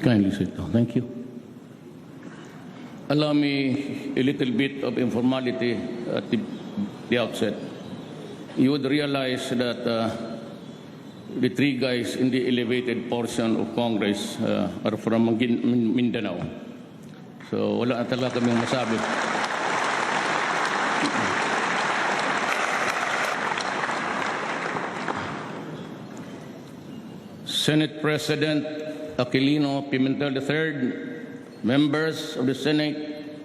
Kindly sit down. Thank you. Allow me a little bit of informality at the outset. You would realize that the three guys in the elevated portion of Congress are from Mindanao. So wala na talaga kaming masabi. Senate President Aquilino Pimentel III, members of the Senate,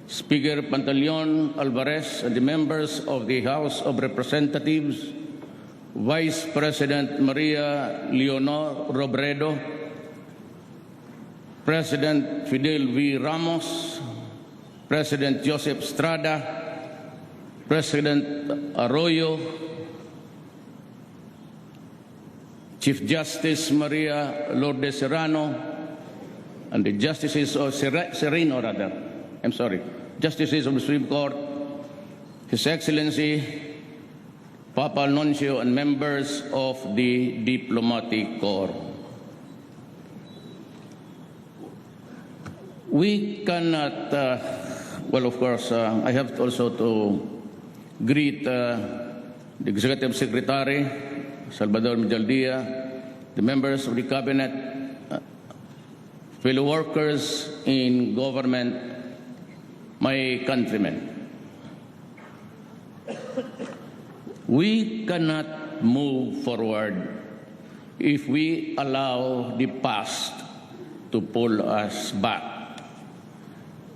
Speaker Pantaleon Alvarez, and the members of the House of Representatives, Vice President Maria Leonor Robredo, President Fidel V. Ramos, President Joseph Estrada, President Arroyo, Chief Justice Maria Lourdes Serrano, and the Justices of Sereno, Justices of the Supreme Court, His Excellency Papa Nuncio, and members of the Diplomatic Corps. We cannot, well, of course, I have also to greet the Executive Secretary, Salvador Medjaldia, the members of the Cabinet, fellow workers in government, my countrymen. We cannot move forward if we allow the past to pull us back.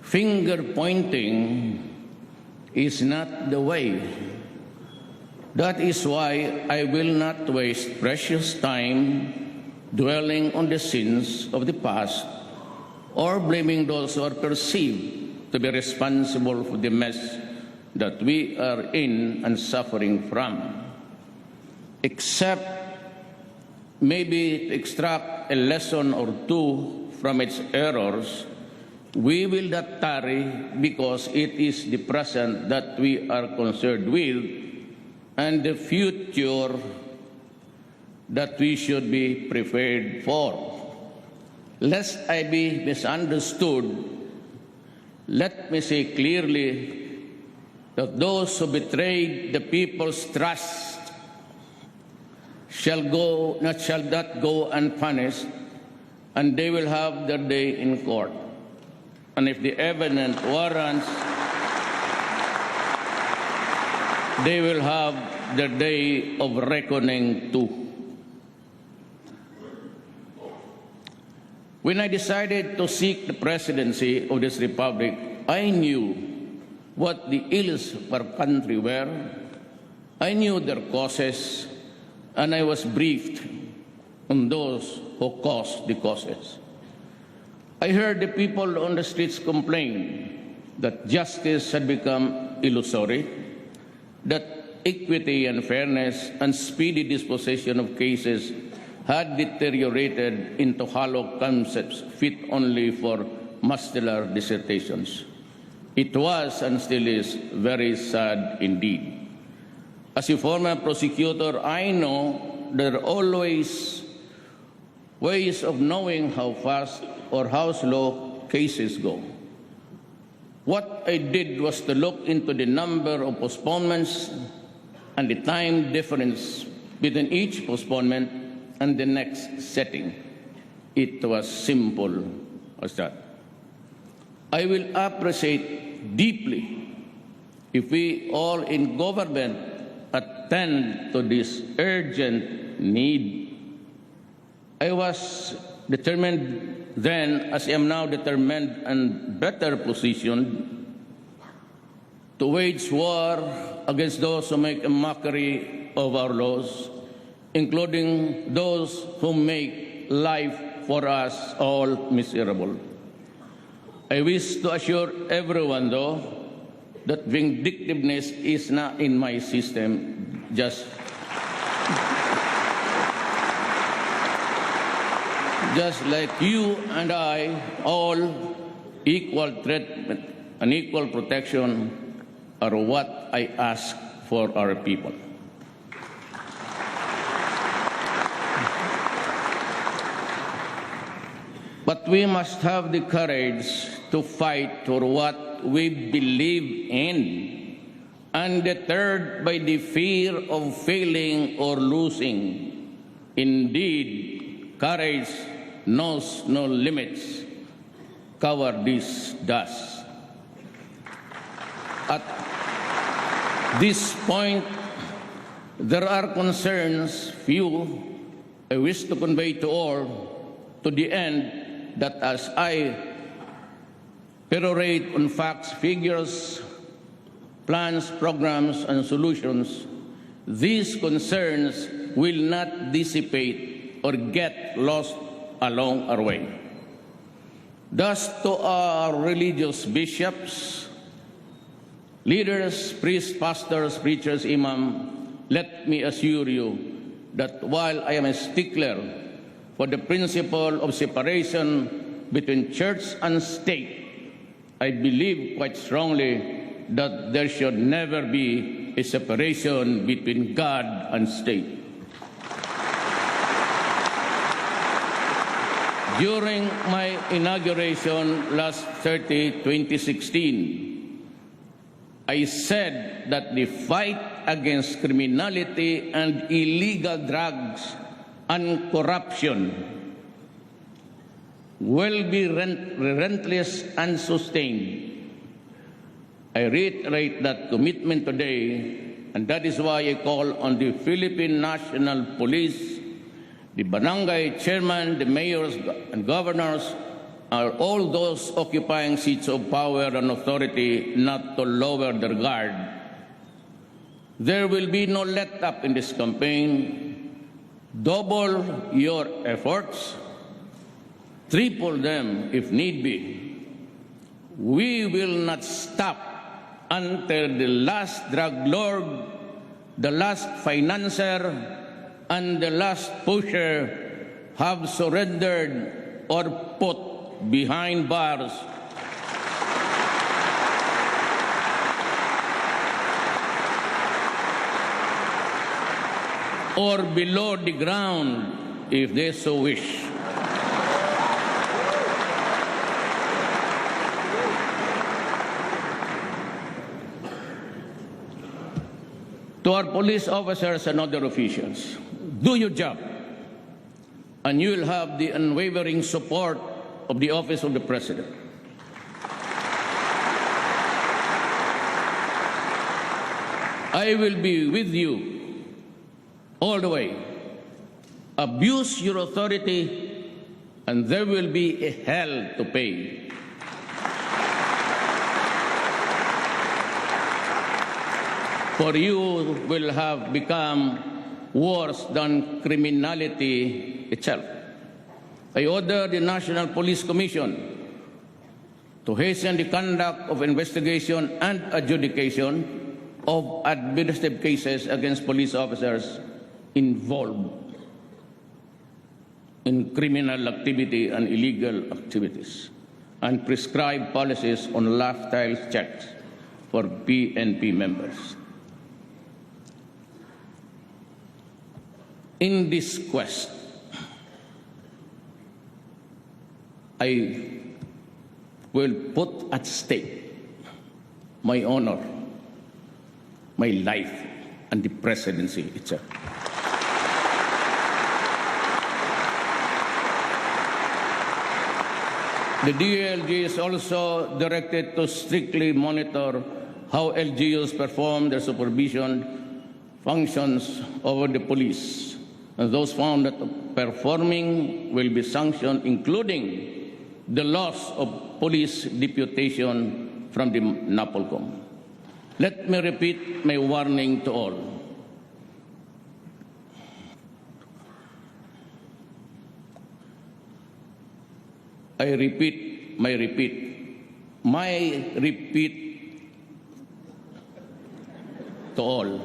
Finger pointing is not the way. That is why I will not waste precious time dwelling on the sins of the past or blaming those who are perceived to be responsible for the mess that we are in and suffering from. Except maybe to extract a lesson or two from its errors, we will not tarry because it is the present that we are concerned with and the future that we should be prepared for. Lest I be misunderstood, let me say clearly that those who betrayed the people's trust shall not go unpunished, and they will have their day in court. And if the evidence warrants, they will have their day of reckoning too. When I decided to seek the presidency of this republic, I knew what the ills of our country were. I knew their causes, and I was briefed on those who caused the causes. I heard the people on the streets complain that justice had become illusory, that equity and fairness and speedy disposition of cases had deteriorated into hollow concepts fit only for muscular dissertations. It was and still is very sad indeed. As a former prosecutor, I know there are always ways of knowing how fast or how slow cases go. What I did was to look into the number of postponements and the time difference between each postponement and the next setting. It was simple as that. I will appreciate deeply if we all in government attend to this urgent need. I was determined then, as I am now determined and better positioned, to wage war against those who make a mockery of our laws, including those who make life for us all miserable. I wish to assure everyone, though, that vindictiveness is not in my system, just like you and I, all equal treatment and equal protection are what I ask for our people. But we must have the courage to fight for what we believe in, undeterred by the fear of failing or losing. Indeed, courage knows no limits. Cowardice does. At this point, there are concerns few I wish to convey to all, to the end that as I perorate on facts, figures, plans, programs, and solutions, these concerns will not dissipate or get lost along our way. Thus, to our religious bishops, leaders, priests, pastors, preachers, imam, let me assure you that while I am a stickler for the principle of separation between church and state, I believe quite strongly that there should never be a separation between God and state. During my inauguration last 2016, I said that the fight against criminality and illegal drugs and corruption will be relentless and sustained. I reiterate that commitment today, and that is why I call on the Philippine National Police, the barangay chairman, the mayors and governors, are all those occupying seats of power and authority not to lower their guard. There will be no let-up in this campaign. Double your efforts, triple them if need be. We will not stop until the last drug lord, the last financier, and the last pusher have surrendered or put behind bars. Or below the ground, if they so wish. To our police officers and other officials, do your job, and you will have the unwavering support of the Office of the President. I will be with you all the way. Abuse your authority, and there will be a hell to pay. For you will have become worse than criminality itself. I order the National Police Commission to hasten the conduct of investigation and adjudication of administrative cases against police officers involved in criminal activity and illegal activities, and prescribe policies on lifestyle checks for PNP members. In this quest, I will put at stake my honor, my life, and the presidency itself. The DILG is also directed to strictly monitor how LGUs perform their supervision functions over the police. And those found that performing will be sanctioned, including the loss of police deputation from the NAPOLCOM. Let me repeat my warning to all. I repeat to all.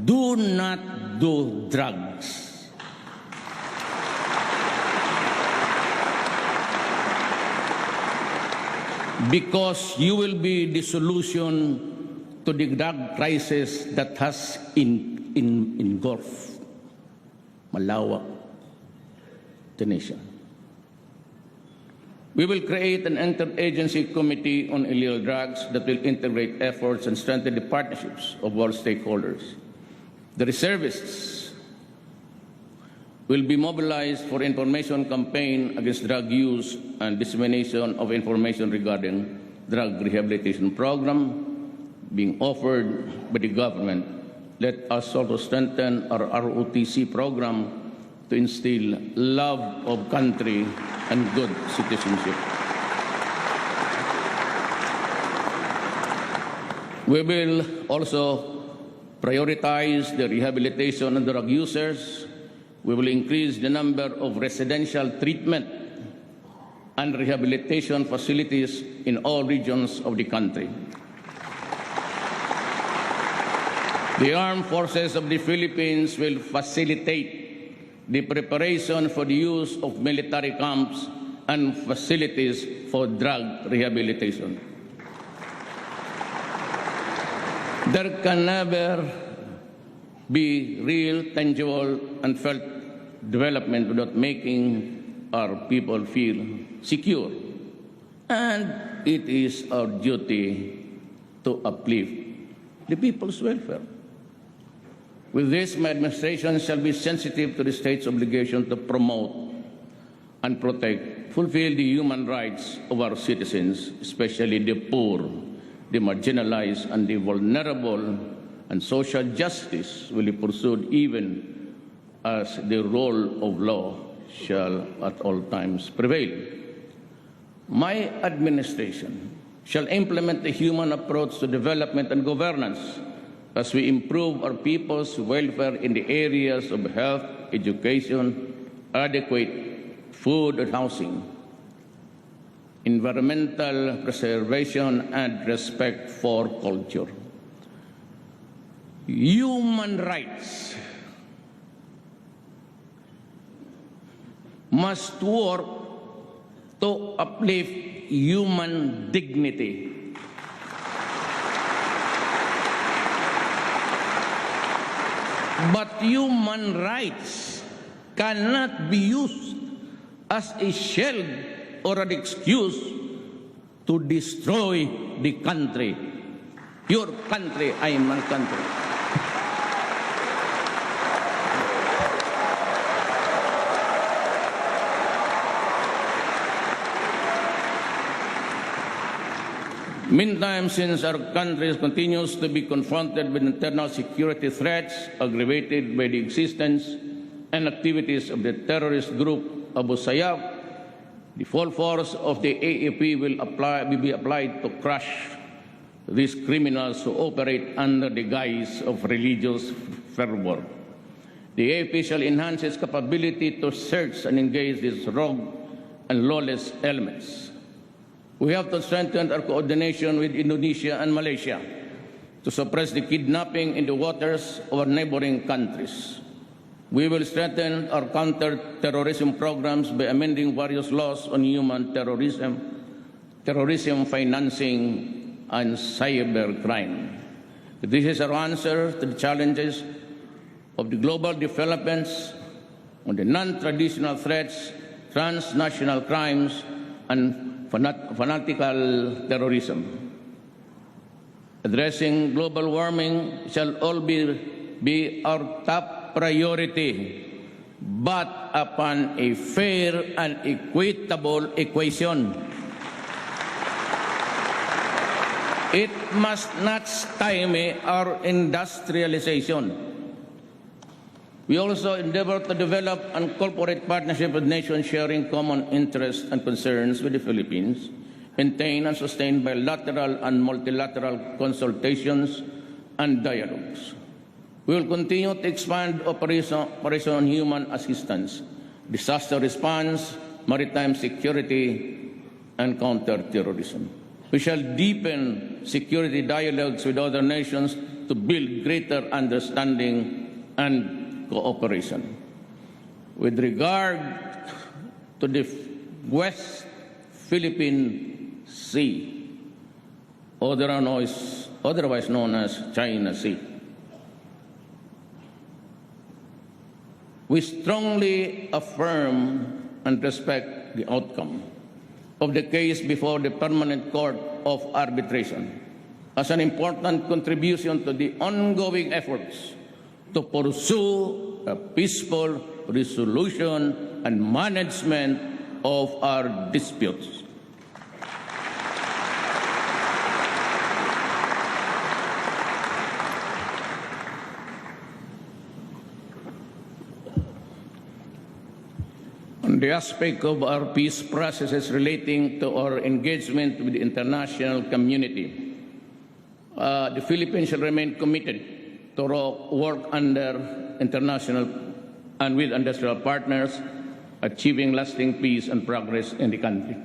Do not do drugs. Because you will be the solution to the drug crisis that has engulfed malawak the nation. We will create an interagency committee on illegal drugs that will integrate efforts and strengthen the partnerships of all stakeholders. The reservists will be mobilized for information campaign against drug use and dissemination of information regarding drug rehabilitation program being offered by the government. Let us also strengthen our ROTC program to instill love of country and good citizenship. We will also prioritize the rehabilitation of drug users. We will increase the number of residential treatment and rehabilitation facilities in all regions of the country. The Armed Forces of the Philippines will facilitate the preparation for the use of military camps and facilities for drug rehabilitation. There can never be real, tangible, and felt development without making our people feel secure. And it is our duty to uplift the people's welfare. With this, my administration shall be sensitive to the state's obligation to promote and protect, fulfill the human rights of our citizens, especially the poor, the marginalized, and the vulnerable, and social justice will be pursued even as the rule of law shall at all times prevail. My administration shall implement the human approach to development and governance as we improve our people's welfare in the areas of health, education, adequate food and housing, environmental preservation, and respect for culture. Human rights must work to uplift human dignity. But human rights cannot be used as a shield or an excuse to destroy the country. Your country, I am my country. Meantime, since our country continues to be confronted with internal security threats aggravated by the existence and activities of the terrorist group Abu Sayyaf, the full force of the AFP will be applied to crush these criminals who operate under the guise of religious fervor. The AFP shall enhance its capability to search and engage these rogue and lawless elements. We have to strengthen our coordination with Indonesia and Malaysia to suppress the kidnapping in the waters of our neighboring countries. We will strengthen our counter-terrorism programs by amending various laws on human terrorism, terrorism financing, and cybercrime. This is our answer to the challenges of the global developments on the non-traditional threats, transnational crimes, and fanatical terrorism. Addressing global warming shall all be our top priority, but upon a fair and equitable equation. It must not stymie our industrialization. We also endeavor to develop and corporate partnership with nations sharing common interests and concerns with the Philippines, maintain and sustain bilateral and multilateral consultations and dialogues. We will continue to expand Operation Human Assistance, disaster response, maritime security, and counterterrorism. We shall deepen security dialogues with other nations to build greater understanding and cooperation. With regard to the West Philippine Sea, otherwise known as China Sea, we strongly affirm and respect the outcome of the case before the Permanent Court of Arbitration as an important contribution to the ongoing efforts to pursue a peaceful resolution and management of our disputes. On the aspect of our peace processes relating to our engagement with the international community, the Philippines shall remain committed to work under international and with industrial partners, achieving lasting peace and progress in the country.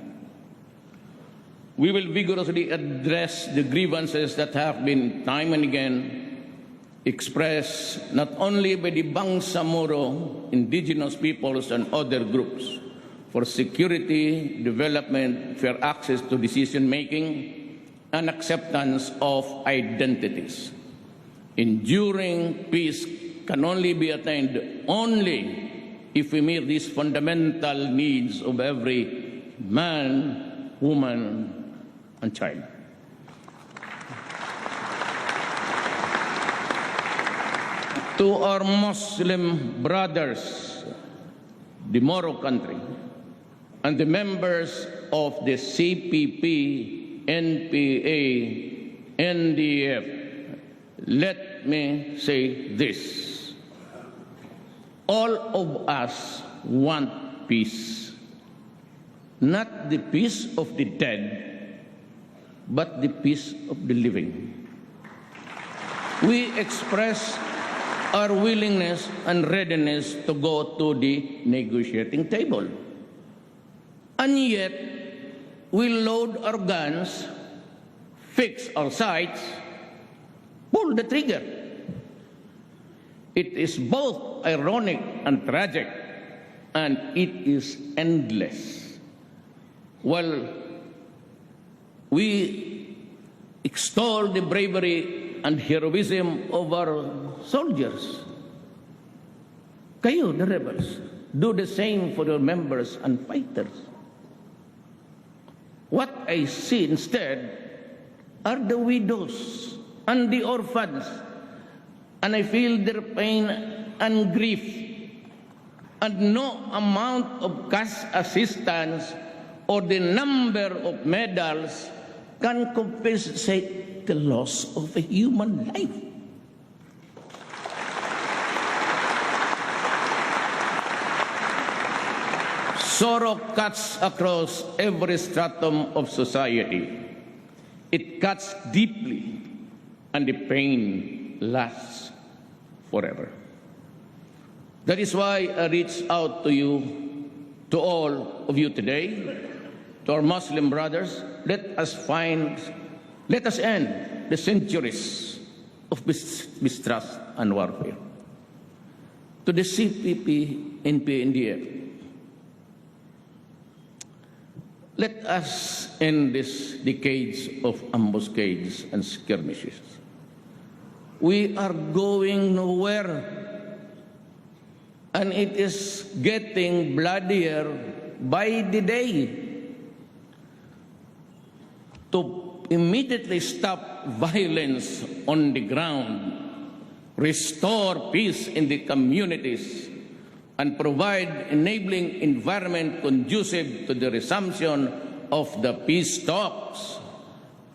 We will vigorously address the grievances that have been time and again expressed not only by the Bangsamoro indigenous peoples and other groups for security, development, fair access to decision-making, and acceptance of identities. Enduring peace can only be attained only if we meet these fundamental needs of every man, woman, and child. To our Muslim brothers, the Moro country, and the members of the CPP, NPA, NDF, let me say this. All of us want peace. Not the peace of the dead, but the peace of the living. We express our willingness and readiness to go to the negotiating table. And yet, we load our guns, fix our sights, pull the trigger. It is both ironic and tragic, and it is endless. While we extol the bravery and heroism of our soldiers, kayo, the rebels, do the same for your members and fighters. What I see instead are the widows and the orphans, and I feel their pain and grief, and no amount of cash assistance or the number of medals can compensate the loss of a human life. Sorrow cuts across every stratum of society. It cuts deeply, and the pain lasts forever. That is why I reach out to you, to all of you today, to our Muslim brothers. Let us end the centuries of mistrust and warfare. To the CPP, NPA, NDF, let us end these decades of ambuscades and skirmishes. We are going nowhere, and it is getting bloodier by the day. To immediately stop violence on the ground, restore peace in the communities, and provide enabling environment conducive to the resumption of the peace talks,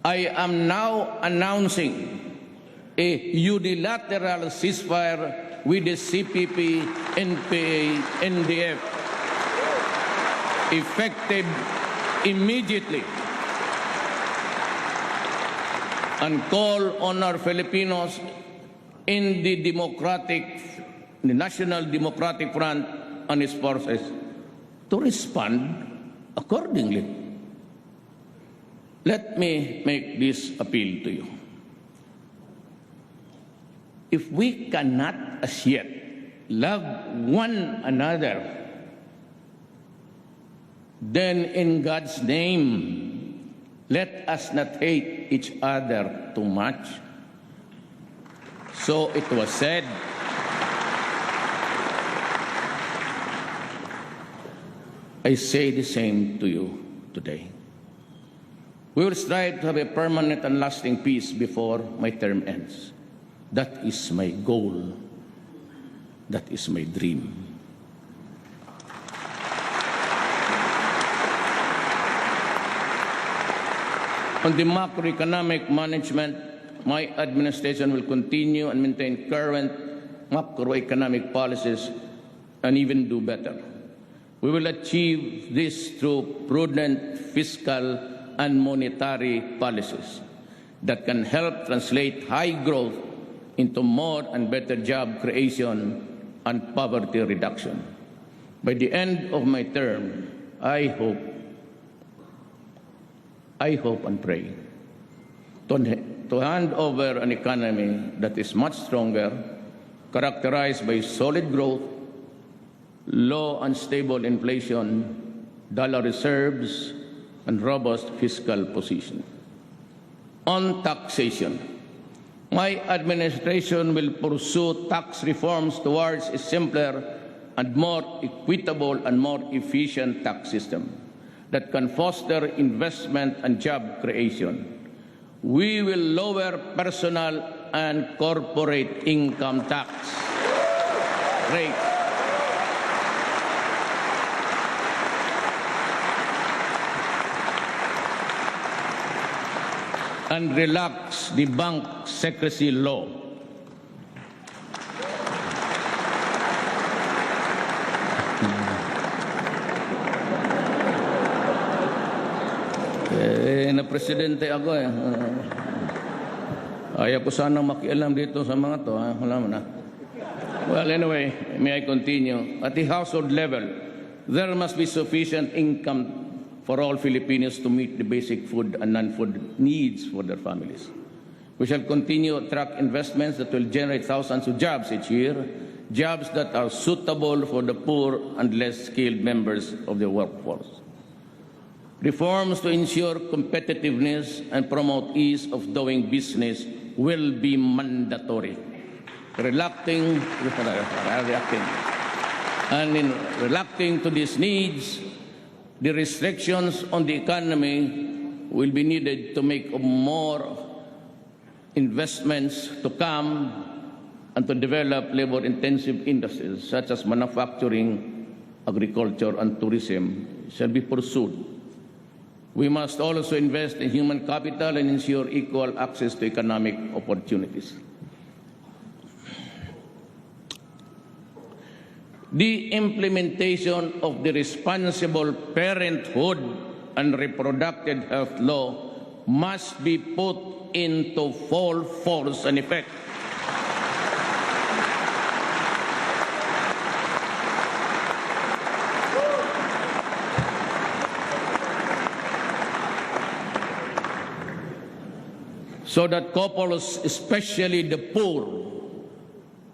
I am now announcing a unilateral ceasefire with the CPP, NPA, NDF, effective immediately, and call on our Filipinos in the National Democratic Front and its forces to respond accordingly. Let me make this appeal to you. If we cannot as yet love one another, then in God's name, let us not hate each other too much. So it was said. I say the same to you. today. We will strive to have a permanent and lasting peace before my term ends. That is my goal. That is my dream. On the macroeconomic management, my administration will continue and maintain current macroeconomic policies and even do better. We will achieve this through prudent fiscal and monetary policies that can help translate high growth into more and better job creation and poverty reduction. By the end of my term, I hope and pray to hand over an economy that is much stronger, characterized by solid growth, low and stable inflation, dollar reserves, and robust fiscal position. On taxation, my administration will pursue tax reforms towards a simpler and more equitable and more efficient tax system that can foster investment and job creation. We will lower personal and corporate income tax rate. And relax the bank secrecy law. Na presidente ako eh. Ayaw ko sana makialam dito sa mga to. Wala mo na. Well, anyway, may I continue? At the household level, there must be sufficient income for all Filipinos to meet the basic food and non-food needs for their families. We shall continue to attract investments that will generate thousands of jobs each year, jobs that are suitable for the poor and less skilled members of the workforce. Reforms to ensure competitiveness and promote ease of doing business will be mandatory. Reacting to these needs, the restrictions on the economy will be needed to make more investments to come and to develop labor-intensive industries such as manufacturing, agriculture, and tourism shall be pursued. We must also invest in human capital and ensure equal access to economic opportunities. The implementation of the Responsible Parenthood and Reproductive Health Law must be put into full force and effect. So that couples, especially the poor,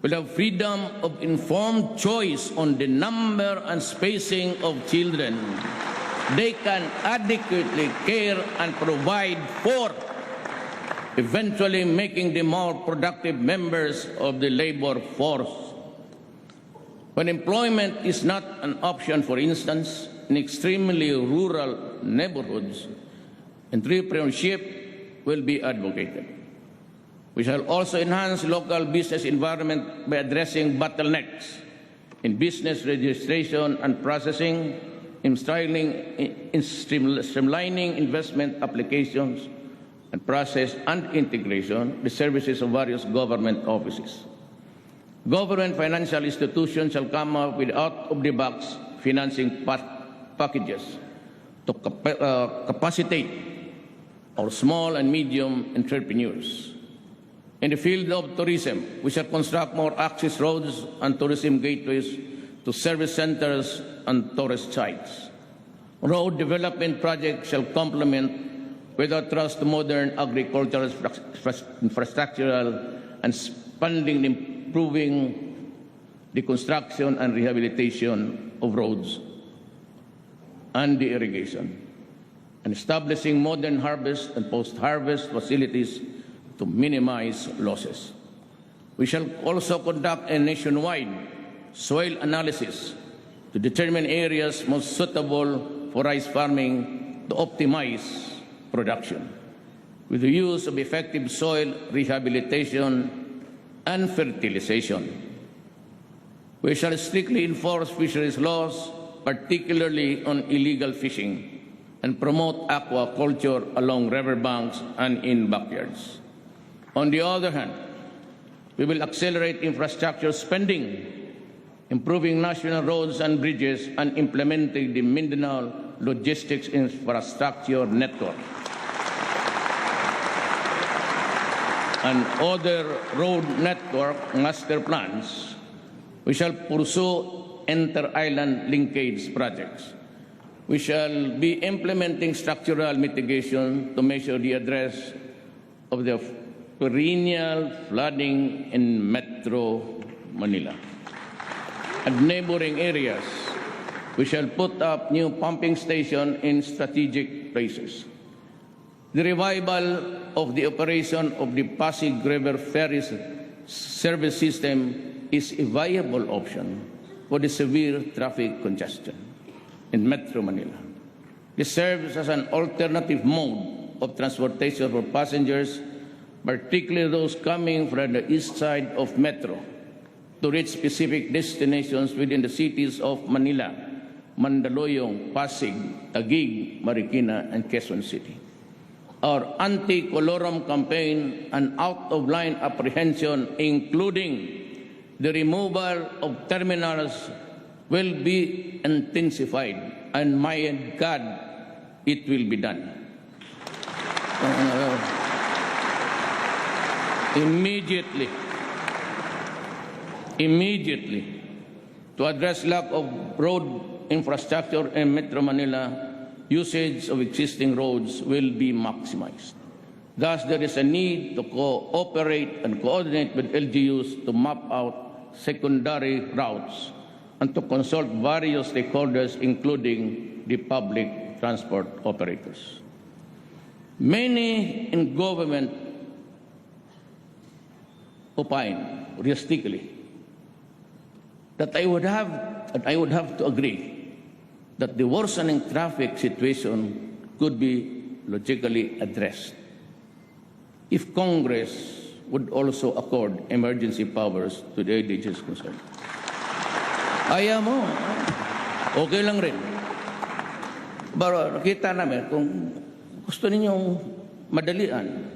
will have freedom of informed choice on the number and spacing of children they can adequately care and provide for, eventually making them more productive members of the labor force. When employment is not an option, for instance, in extremely rural neighborhoods, entrepreneurship will be advocated. We shall also enhance local business environment by addressing bottlenecks in business registration and processing, in streamlining investment applications and process and integration, the services of various government offices. Government financial institutions shall come up with out-of-the-box financing packages to capacitate our small and medium entrepreneurs. In the field of tourism, we shall construct more access roads and tourism gateways to service centers and tourist sites. Road development projects shall complement with our trust to modern agricultural infrastructural and funding improving the construction and rehabilitation of roads and the irrigation, and establishing modern harvest and post-harvest facilities to minimize losses. We shall also conduct a nationwide soil analysis to determine areas most suitable for rice farming to optimize production with the use of effective soil rehabilitation and fertilization. We shall strictly enforce fisheries laws, particularly on illegal fishing, and promote aquaculture along riverbanks and in backyards. On the other hand, we will accelerate infrastructure spending, improving national roads and bridges, and implementing the Mindanao Logistics Infrastructure Network and other road network master plans. We shall pursue inter-island linkage projects. We shall be implementing structural mitigation to measure the address of the perennial flooding in Metro Manila. And neighboring areas, we shall put up new pumping stations in strategic places. The revival of the operation of the Pasig River Ferry service system is a viable option for the severe traffic congestion in Metro Manila. This serves as an alternative mode of transportation for passengers, particularly those coming from the east side of Metro, to reach specific destinations within the cities of Manila, Mandaluyong, Pasig, Taguig, Marikina, and Quezon City. Our anti-colorum campaign and out-of-line apprehension, including the removal of terminals, will be intensified, and my God, it will be done. Immediately, to address lack of road infrastructure in Metro Manila, usage of existing roads will be maximized. Thus, there is a need to cooperate and coordinate with LGUs to map out secondary routes and to consult various stakeholders, including the public transport operators. Many in government opine realistically that I would have to agree that the worsening traffic situation could be logically addressed if Congress would also accord emergency powers to the agencies concerned. Ayaw mo, okay lang rin. Pero nakita namin kung gusto ninyong madalian,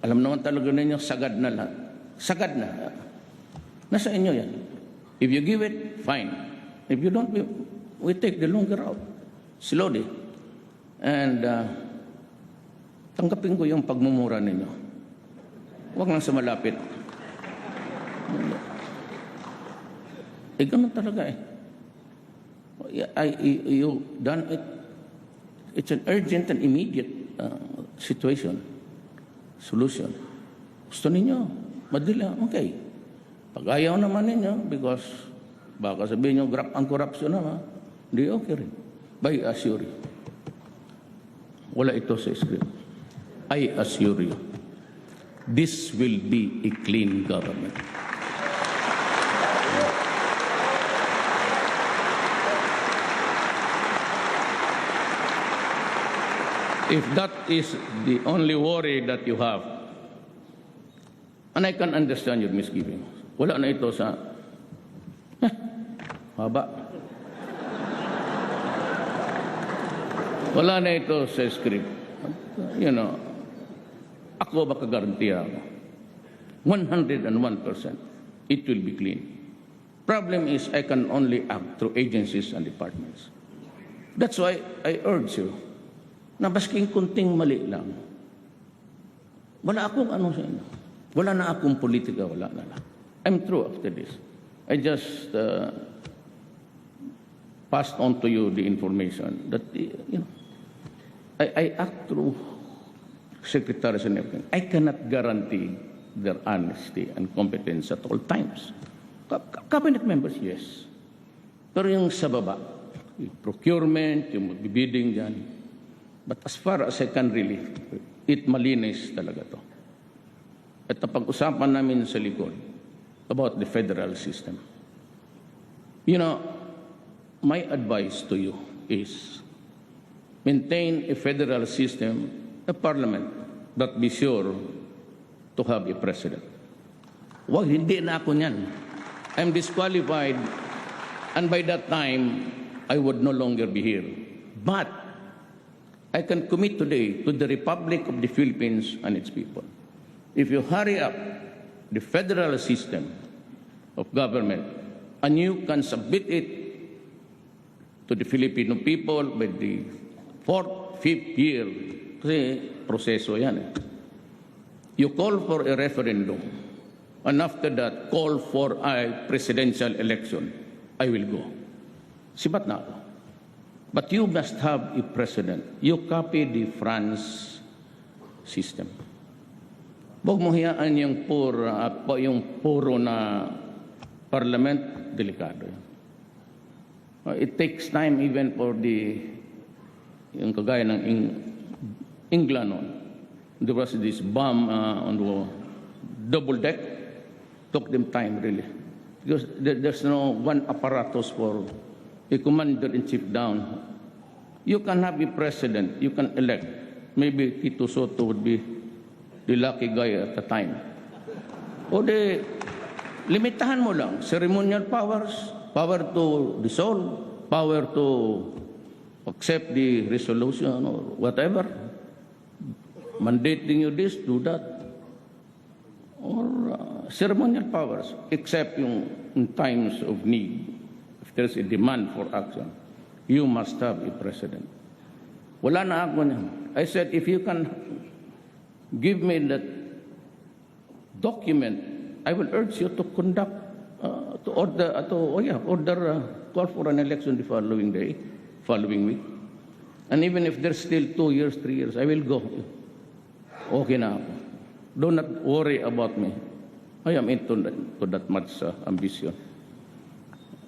alam naman talaga ninyo sagad na lahat. Sagad na. Nasa inyo yan. If you give it, fine. If you don't, we take the longer route, slowly. And tanggapin ko yung pagmumura ninyo. Huwag lang sa malapit. Ganun talaga eh. You done it. It's an urgent and immediate situation, solution. Gusto ninyo, madila, okay. Pag ayaw naman ninyo, because baka sabihin nyo, ang corruption naman, di okay rin. I assure you. Wala ito sa script. I assure you, this will be a clean government. If that is the only worry that you have, and I can understand your misgivings, wala na ito sa, haba. Wala na ito sa script. You know, ako makagarantiya ako. 101%, it will be clean. Problem is, I can only act through agencies and departments. That's why I urge you, na basking kunting mali lang, wala akong ano sa inyo. Wala na akong politika, wala na lang. I'm through after this. I just passed on to you the information that, you know, I act through secretaries and everything. I cannot guarantee their honesty and competence at all times. Cabinet members, yes. Pero yung sa baba, yung procurement, yung bidding dyan, but as far as I can really, it malinis talaga to. At napag-usapan namin sa likod about the federal system. You know, my advice to you is, maintain a federal system, a parliament, but be sure to have a president. Wag, hindi na ako niyan. I'm disqualified, and by that time, I would no longer be here. But I can commit today to the Republic of the Philippines and its people. If you hurry up the federal system of government, and you can submit it to the Filipino people by the 4th, 5th year, kasi proseso yan eh. You call for a referendum, and after that, call for a presidential election. I will go. Sibat na ako. But you must have a president. You copy the France system. Huwag mo hiyaan yung puro na parliament, delikado. It takes time even for yung kagaya ng England. There was this bomb on the double deck. Took them time, really. Because there's no one apparatus for a commander-in-chief down. You can have a president, you can elect. Maybe Tito Soto would be the lucky guy at the time. O limitahan mo lang. Ceremonial powers, power to dissolve, power to accept the resolution or whatever. Mandating you this, do that. Or ceremonial powers, except in times of need. If there's a demand for action, you must have a president. Wala na ako niyan. I said, if you can give me that document, I will urge you to conduct, call for an election the following day, following week. And even if there's still 2 years, 3 years, I will go. Okay na ako. Do not worry about me. I am into that much ambition.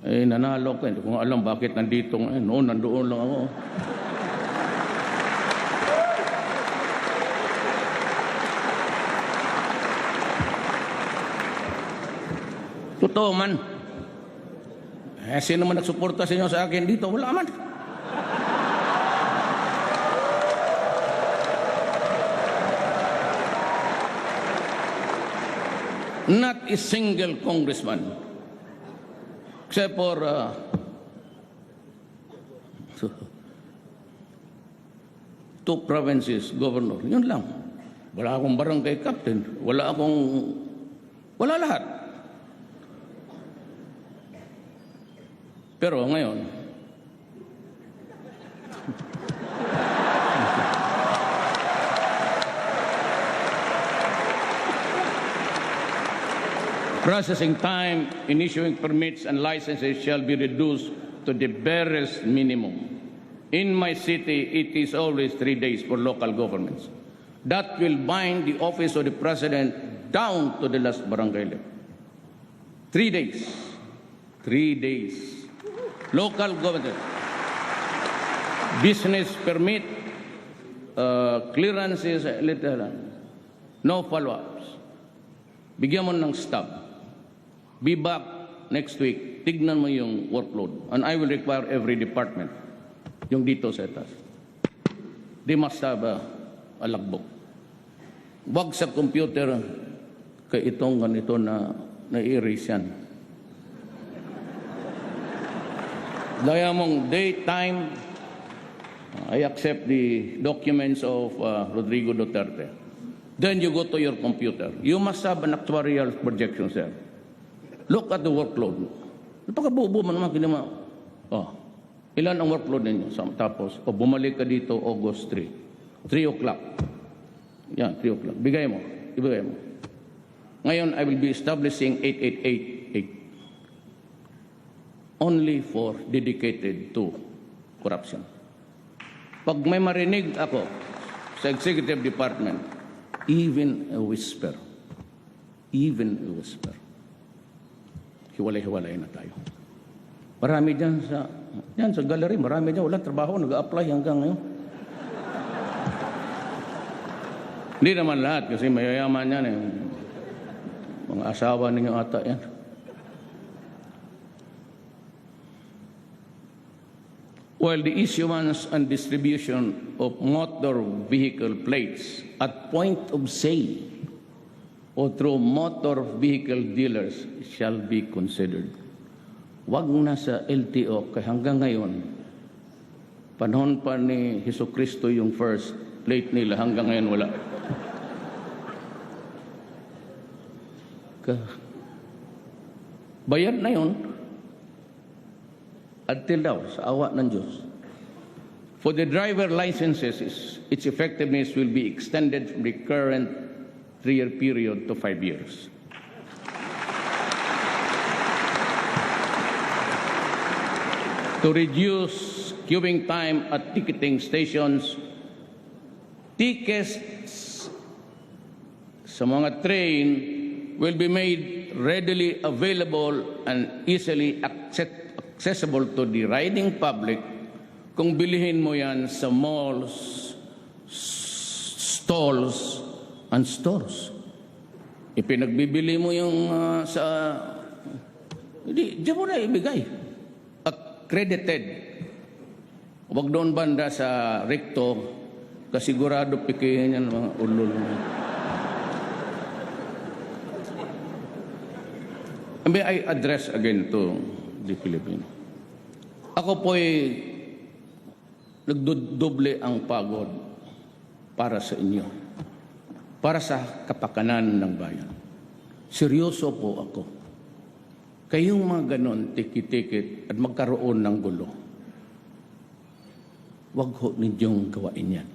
Nanalo ko. Hindi ko alam bakit nandito ngayon. Noon, nandoon lang ako. Totoo man. Sino man nagsuporta sa inyo sa akin dito? Wala man. Not a single congressman, except for 2 provinces governor. Yun lang. Wala akong barangay captain. Wala lahat. Pero ngayon, processing time in issuing permits and licenses shall be reduced to the barest minimum. In my city, it is always 3 days for local governments. That will bind the office of the president down to the last barangay level. 3 days. 3 days. Local government. Business permit, clearances, little. No follow-ups. Bigyan mo ng stop. Be back next week. Tignan mo yung workload. And I will require every department. Yung dito sa taas. They must have a logbook. Wag sa computer kay itong ganito na-erase yan. Daya mong date, time, I accept the documents of Rodrigo Duterte. Then you go to your computer. You must have an actuarial projection, sir. Look at the workload. Napakabubo man naman kinama. Ilan ang workload ninyo? Tapos, bumalik ka dito August 3. 3 o'clock. Yan, 3 o'clock. Ibigay mo. Ngayon, I will be establishing 8888. Only for dedicated to corruption. Pag may marinig ako sa executive department, even a whisper, hiwalay-hiwalay na tayo. Marami dyan sa gallery, marami dyan, walang trabaho, nag-a-apply hanggang ngayon. Hindi naman lahat kasi mayayaman yan eh. Mga asawa ninyo ata yan. while the issuance and distribution of motor vehicle plates at point of sale o through motor vehicle dealers shall be considered. Wag na sa LTO, kaya hanggang ngayon, panahon pa ni Jesucristo yung first plate nila, hanggang ngayon wala. Bayad na yun, until now, sa awa ng Diyos. For the driver licenses, its effectiveness will be extended from the current 3-year period to 5 years. To reduce queuing time at ticketing stations, tickets sa mga train will be made readily available and easily accessible to the riding public kung bilihin mo yan sa malls, stalls, and stores. Ipinagbibili mo yung diyan mo na ibigay. Accredited. Huwag doon banda sa recto, kasigurado pikihin yan mga ulol. May I address again to the Philippines. Ako po'y nagdodoble ang pagod para sa inyo, para sa kapakanan ng bayan. Seryoso po ako. Kayong mga ganon, tikit-tikit at magkaroon ng gulo, wag ho ninyong gawain yan.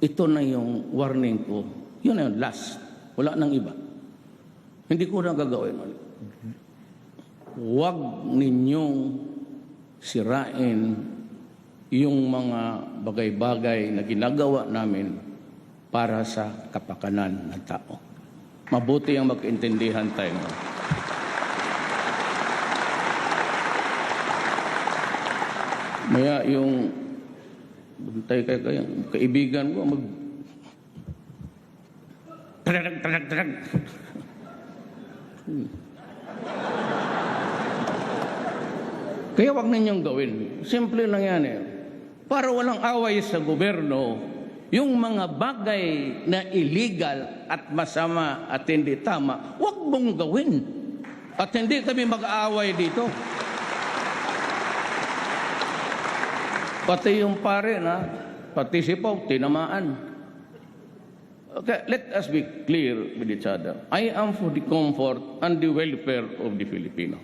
Ito na yung warning ko. Yun na yun, last. Wala nang iba. Hindi ko na gagawin ulit. Wag ninyong sirain yung mga bagay-bagay na ginagawa namin para sa kapakanan ng tao. Mabuti ang magkaintindihan tayo. Maya yung buntay kayo, kaibigan ko, Tarag. Kaya wag ninyong gawin. Simple lang yan eh. Para walang away sa gobyerno, yung mga bagay na illegal at masama at hindi tama, wag mong gawin. At hindi kami mag-aaway dito. Pati yung pare na, pati si Pau, tinamaan. Okay, let us be clear with each other. I am for the comfort and the welfare of the Filipino.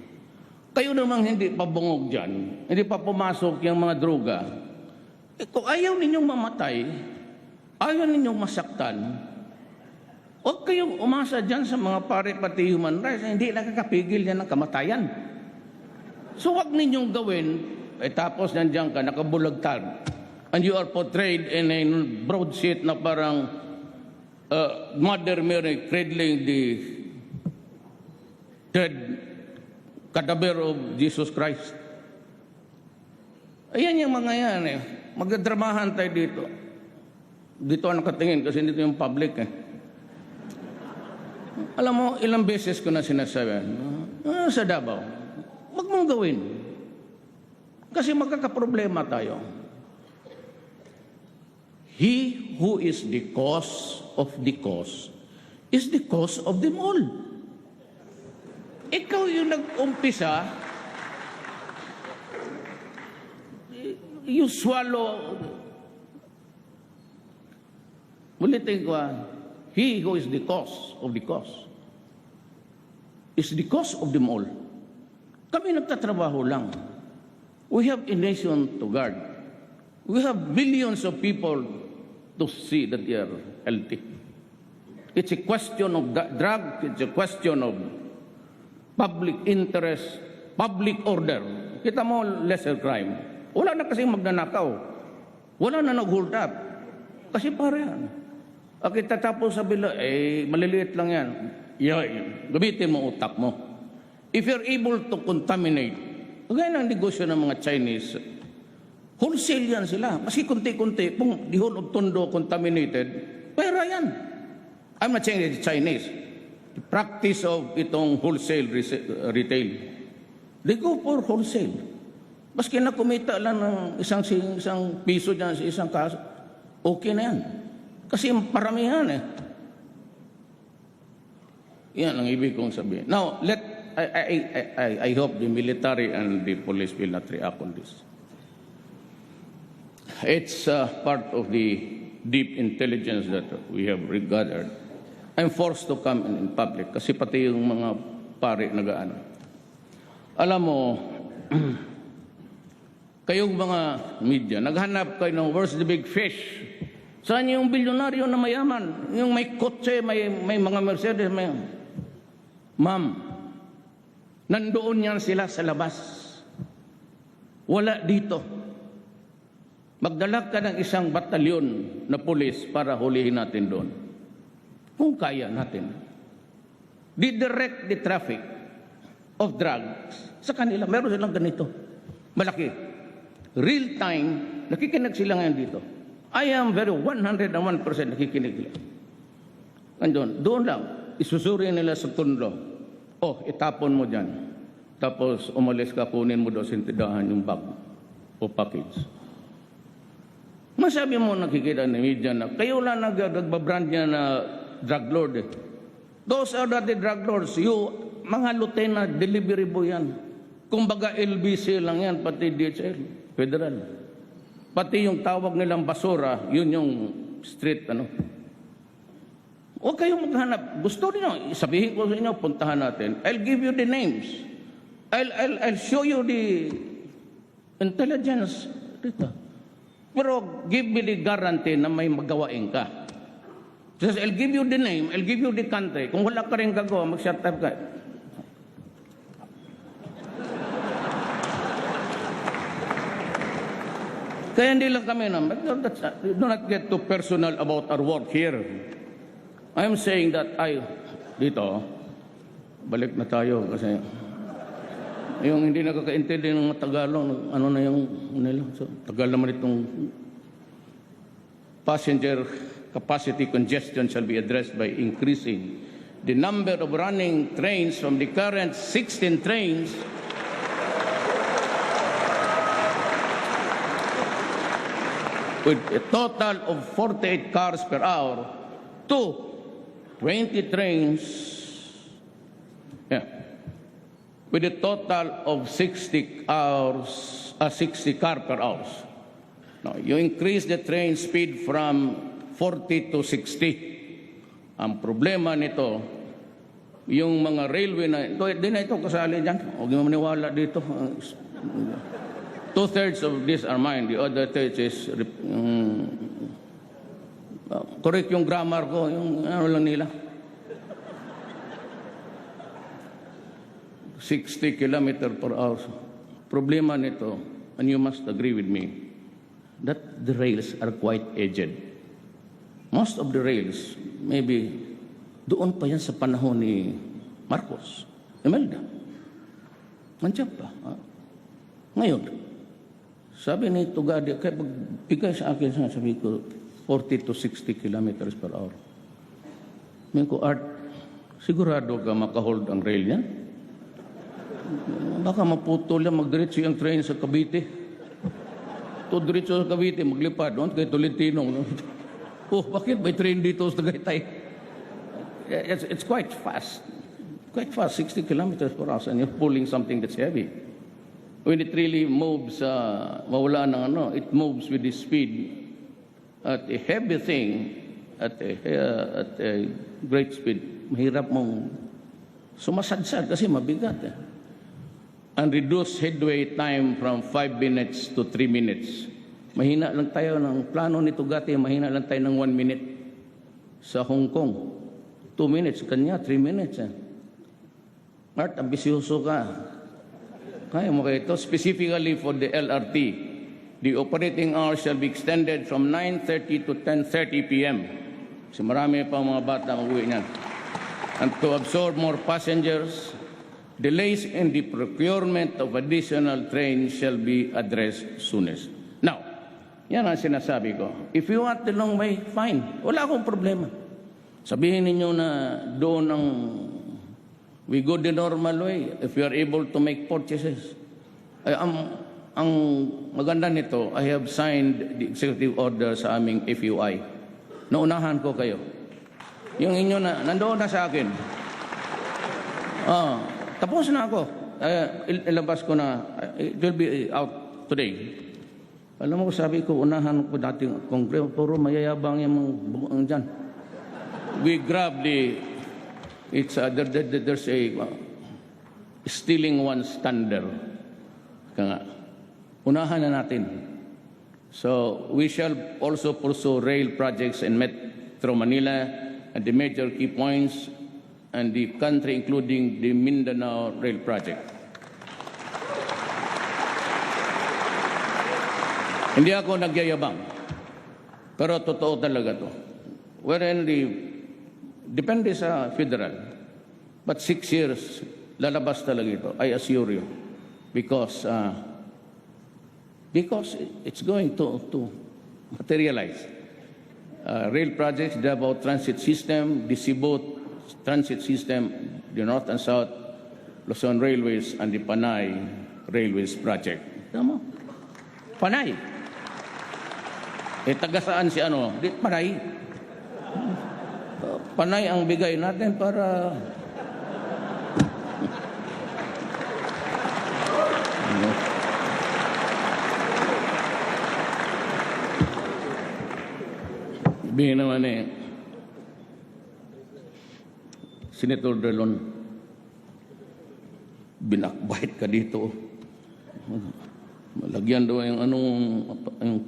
Kayo namang hindi pa bungog dyan, hindi pa pumasok yung mga droga. Kung ayaw ninyong mamatay, ayaw ninyong masaktan, huwag kayong umasa dyan sa mga pare pati human rights, hindi nakakapigil yan ng kamatayan. So huwag ninyong gawin, tapos nandiyan ka, nakabulagtag, and you are portrayed in a broadsheet na parang Mother Mary cradling the dead cadaver of Jesus Christ. Ayan yung mga yan eh. Magdadramahan tayo dito. Dito ang nakatingin kasi dito yung public eh. Alam mo, ilang beses ko na sinasabi, sa Davao, wag mong gawin. Kasi magkakaproblema tayo. He who is the cause of the cause is the cause of them all. Ikaw yung nag-umpisa, you swallow. Ulitin ko, he who is the cause of the cause is the cause of them all. Kami nagtatrabaho lang. We have a nation to guard. We have millions of people to see that they are healthy. It's a question of drug, it's a question of public interest, public order. Kita mo, lesser crime. Wala na kasing magnanakaw. Wala na nag-hold up. Kasi pare yan. Kita tapos sabi lang, maliliit lang yan. Gamitin mo utak mo. If you're able to contaminate, kagaya ng negosyo ng mga Chinese, wholesale yan sila. Maski kunti-kunti, the whole of Tondo contaminated, pera yan. I'm not saying it's Chinese. The practice of itong wholesale retail, they go for wholesale. Maski na kumita lang ng isang piso dyan sa isang kaso, okay na yan. Kasi paramihan eh. Yan ang ibig kong sabihin. Now, I hope the military and the police will not react on this. It's part of the deep intelligence that we have gathered. I'm forced to come in public kasi pati yung mga pare nagaano. Alam mo, kayong mga media, naghanap kayo ng where's the big fish? Saan yung bilyonaryo na mayaman? Yung may kotse, may mga Mercedes, may... Ma'am, nandoon yan sila sa labas. Wala dito. Magdala ka ng isang batalyon na pulis para hulihin natin doon. Kung kaya natin. Didirect the traffic of drugs sa kanila. Meron silang ganito. Malaki. Real time, nakikinig sila ngayon dito. I am very 101% nakikinig sila. Doon lang, isusuri nila sa tundo. Oh, itapon mo dyan. Tapos umalis ka, kunin mo daw sa tindahan yung bag o package. Masabi mo nakikita ng media na kayo lang nagbabrand niya na drug lord eh. Those are the drug lords. You, mga lieutenant, delivery boy yan. Kumbaga LBC lang yan, pati DHL, federal. Pati yung tawag nilang basura, yun yung street, ano. Huwag kayong maghanap. Gusto niyo, sabihin ko sa inyo, puntahan natin. I'll give you the names. I'll show you the intelligence dito. Pero give me the guarantee na may magawain ka. Just I'll give you the name, I'll give you the country. Kung wala ka rin gagawa, mag-shut up ka. Kaya hindi lang kami na, do not get too personal about our work here. I'm saying that dito, balik na tayo kasi yung hindi nakakaintindi ng mga Tagalog, ano na yung nila. So, Tagal naman itong passenger capacity congestion shall be addressed by increasing the number of running trains from the current 16 trains with a total of 48 cars per hour to 20 trains with a total of 60 car per hour. Now, you increase the train speed from 40 to 60. Ang problema nito, yung mga railway na, di na ito kasali dyan. Huwag mo maniwala dito. 2/3 of these are mine. The other 1/3 is, correct yung grammar ko, yung ano lang nila. 60 km per hour. Problema nito, and you must agree with me, that the rails are quite aged. Most of the rails, maybe doon pa yan sa panahon ni Marcos, Imelda. Nandiyan pa. Ngayon, sabi ni Tugadi, kaya pagbigay sa akin, sabi ko, 40 to 60 kilometers per hour. Sabi ko, Art, sigurado ka makahold ang rail yan? Baka maputol yan, magdiretso yung train sa Cavite. To diretso sa Cavite, maglipad doon kay Tolentino. Oh, bakit may train dito sa Tagaytay? It's quite fast. Quite fast, 60 kilometers per hour, and you're pulling something that's heavy. When it really moves, mawala ng ano, it moves with the speed at a heavy thing, at a great speed. Mahirap mong sumasadsad kasi mabigat eh. And reduce headway time from 5 minutes to 3 minutes. Mahina lang tayo ng plano ni Tugati, mahina lang tayo ng 1 minute. Sa Hong Kong, 2 minutes. Kanya, 3 minutes. Art, ambisyoso ka. Kaya mo kayo ito. Specifically for the LRT, the operating hours shall be extended from 9:30 to 10:30 p.m. Kasi marami pa mga bata mag-uwi niyan. And to absorb more passengers, delays in the procurement of additional trains shall be addressed soonest. Now, yan ang sinasabi ko. If you want the long way, fine. Wala akong problema. Sabihin ninyo na doon ang we go the normal way if you are able to make purchases. ang maganda nito, I have signed the executive order sa aming FUI. Naunahan ko kayo. Yung inyo na, nandoon na sa akin. Tapos na ako. Ilabas ko na, it will be out today. Alam mo, sabi ko, unahan ko dating kongreso, puro mayayabang yung mga dyan. We grab there's a stealing one standard. Kaya unahan na natin. So, we shall also pursue rail projects in Metro Manila at the major key points and the country, including the Mindanao Rail Project. Hindi ako nagyayabang, pero totoo talaga to. Depende sa federal, but 6 years, lalabas talaga ito, I assure you, because it's going to materialize. Rail projects, the about transit system, the Cebu transit system, the North and South Luzon Railways, and the Panay Railways project. Tama? Panay. Taga saan si ano? Di Panay. Panay ang bigay natin para sabihin naman Senator Delon, binakbait ka dito. Malagyan daw yung yung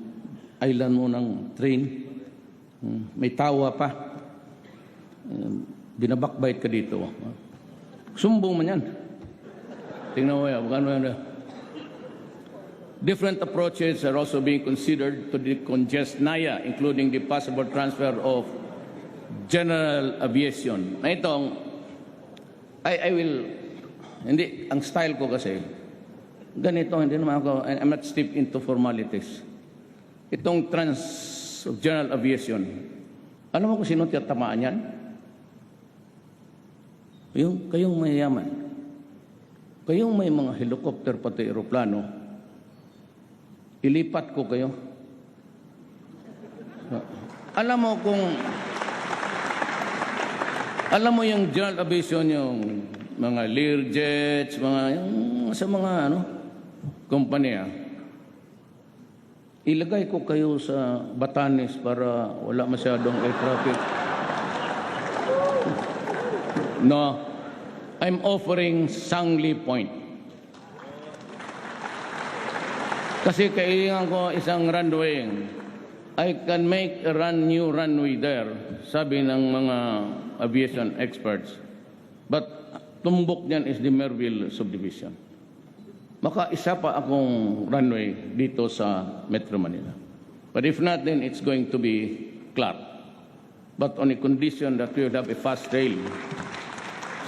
island mo ng train. May tawa pa. Binabakbait ka dito. Sumbong man yan. Tingnan mo yan. Different approaches are also being considered to decongest NAIA, including the possible transfer of general aviation. Na itong, I will, hindi, ang style ko kasi, ganito, hindi naman ako, I'm not steeped into formalities. Itong of general aviation, alam mo kung sino tiyatamaan yan? Kayong mayayaman. Kayong may mga helicopter pati aeroplano, ilipat ko kayo. Alam mo yung general aviation, yung mga Learjets, sa mga kumpanya, ilagay ko kayo sa Batanes para wala masyadong air traffic. No, I'm offering Sangli Point. Kasi kailangan ko isang runway. I can make a new runway there, sabi ng mga aviation experts. But tumbok niyan is the Merville subdivision. Maka isa pa akong runway dito sa Metro Manila. But if not, then it's going to be Clark. But on a condition that we would have a fast rail.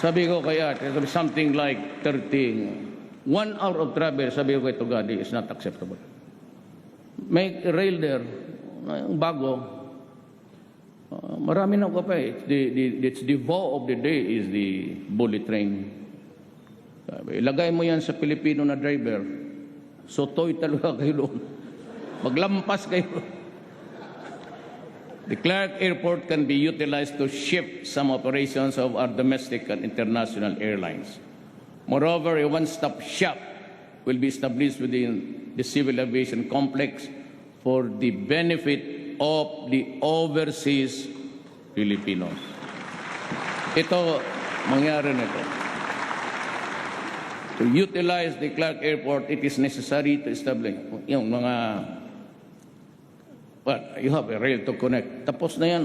Sabi ko kaya, something like 1 hour of travel, sabi ko kay Tugadi, is not acceptable. Make a rail there, bago. Marami na ko pa eh. It's the vow of the day is the bullet train. Ilagay mo yan sa Pilipino na driver, sotoy talaga kayo doon. Maglampas kayo. The Clark Airport can be utilized to shift some operations of our domestic and international airlines. Moreover, a one-stop shop will be established within the civil aviation complex for the benefit of the overseas Filipinos. Ito, mangyari nito. To utilize the Clark Airport, it is necessary to establish yung mga, you have a rail to connect. Tapos na yan,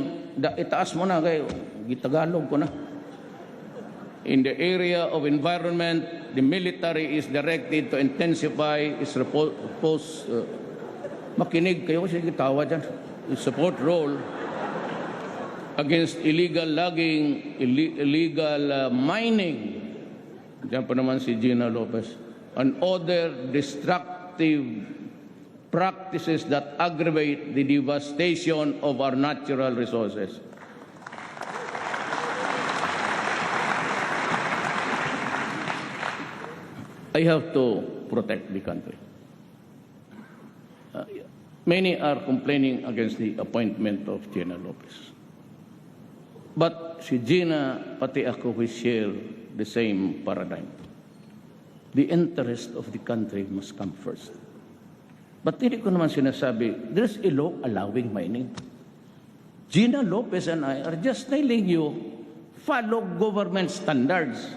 itaas mo na kayo, Tagalog ko na. In the area of environment, the military is directed to intensify its makinig kayo kasi tawa dyan, support role against illegal logging, illegal mining. Diyan pa naman si Gina Lopez. And other destructive practices that aggravate the devastation of our natural resources. I have to protect the country. many are complaining against the appointment of Gina Lopez. But si Gina, pati ako, we share the same paradigm. The interest of the country must come first. But hindi ko naman sinasabi, there's a law allowing mining. Gina Lopez and I are just telling you, follow government standards.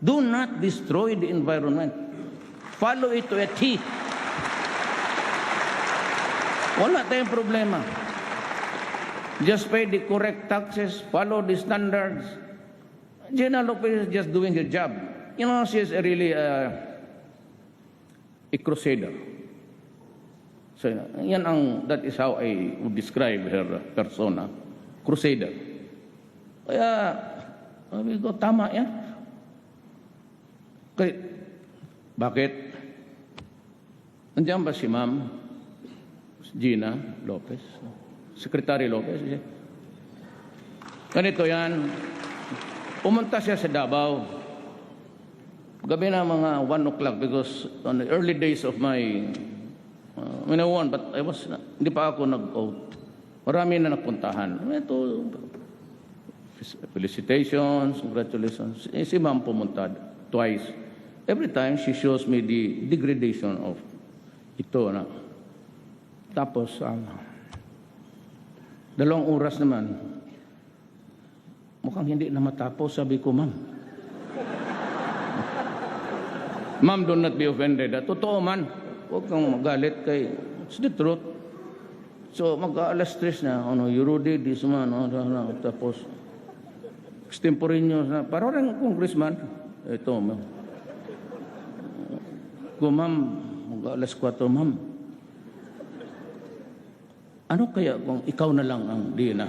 Do not destroy the environment. Follow it to a T. Wala tayong problema. Just pay the correct taxes, follow the standards. Gina Lopez is just doing her job. You know, she is really a crusader. So, that is how I would describe her persona. Crusader. Kaya, sabi ko, tama yan. Kaya, bakit? Nandiyan ba si Ma'am Gina Lopez? Secretary Lopez? Ganito yan. Pumunta siya sa Davao. Gabi na mga 1 o'clock because on the early days of my when I won, but hindi pa ako nag-vote. Marami na napuntahan. Ito, felicitations, congratulations. Si Ma'am pumunta twice. Every time she shows me the degradation of ito na. Tapos, 2 oras naman, mukhang hindi na matapos, sabi ko, Ma'am. Ma'am, do not be offended. Totoo man, huwag kang magalit kay, it's the truth. So, mag-alas 3 na, you Rudy, this man, tapos, extemporaneous na, parang rin congressman, ito, Ma'am. Kung Ma'am, mag-alas 4, Ma'am, ano kaya kung ikaw na lang ang Dina?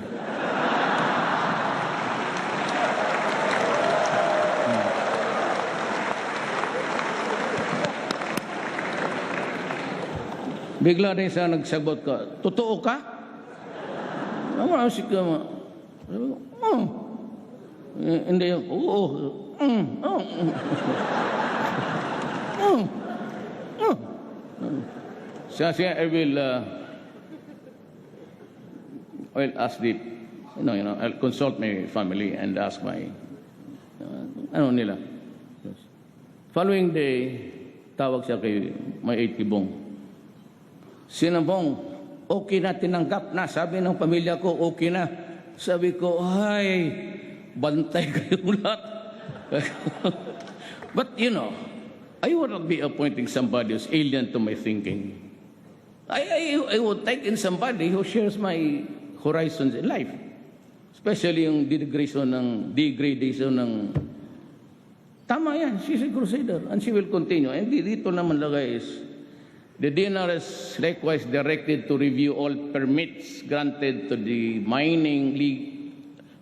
Bigla rin siya nagsagot ka, totoo ka? Namasik ka mo. Hindi, oo. Siya, I will ask I'll consult my family and ask my, nila. Following day, tawag siya kay may 8 Bong. Sinabong, okay na, tinanggap na. Sabi ng pamilya ko, okay na. Sabi ko, ay, bantay kayo lahat. But, I would not be appointing somebody who's alien to my thinking. I would take in somebody who shares my horizons in life. Especially yung degradation ng... Tama yan, she's a crusader and she will continue. And dito naman lagay is, the DNR is likewise directed to review all permits granted to the mining,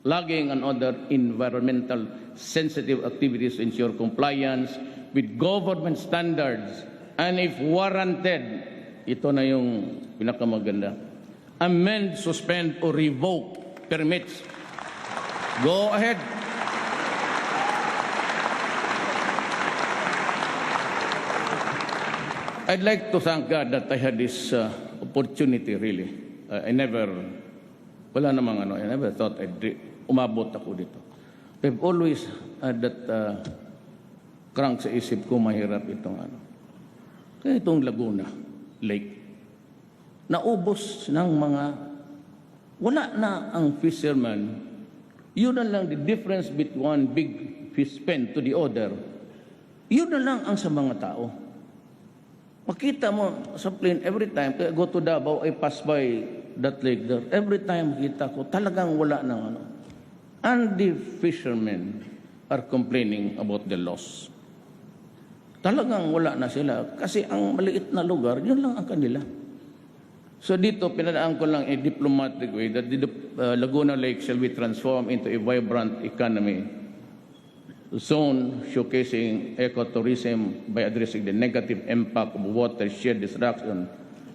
logging, and other environmental sensitive activities to ensure compliance with government standards. And if warranted, ito na yung pinakamaganda, amend, suspend, or revoke permits. Go ahead. I'd like to thank God that I had this opportunity, really. I never thought umabot ako dito. I've always had that crank sa isip ko, mahirap itong Kaya itong Laguna Lake, naubos ng mga, wala na ang fisherman. Yun na lang the difference between one big fish pen to the other. Yun na lang ang sa mga tao. Makita mo sa plane every time, I go to Davao, I pass by that lake there. Every time kita ko, talagang wala ng And the fishermen are complaining about the loss. Talagang wala na sila. Kasi ang maliit na lugar, yun lang ang kanila. So dito, pinadaan ko lang a diplomatic way that the Laguna Lake shall be transformed into a vibrant economy zone showcasing ecotourism by addressing the negative impact of watershed destruction,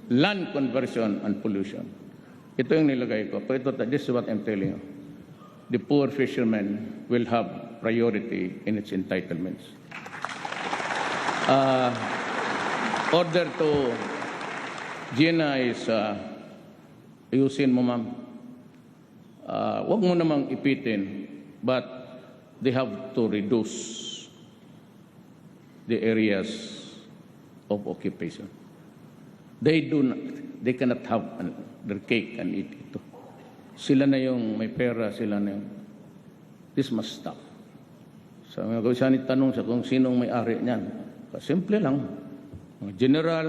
land conversion, and pollution. Ito yung nilagay ko. Pero this is what I'm telling you. The poor fishermen will have priority in its entitlements. Order to Gina is, ayusin mo ma'am. Huwag mo namang ipitin, but they have to reduce the areas of occupation. They cannot have their cake and eat ito. Sila na yung may pera, sila na yung, this must stop. So, kung siya tanong sa kung sinong may-ari niyan, simple lang, mga general,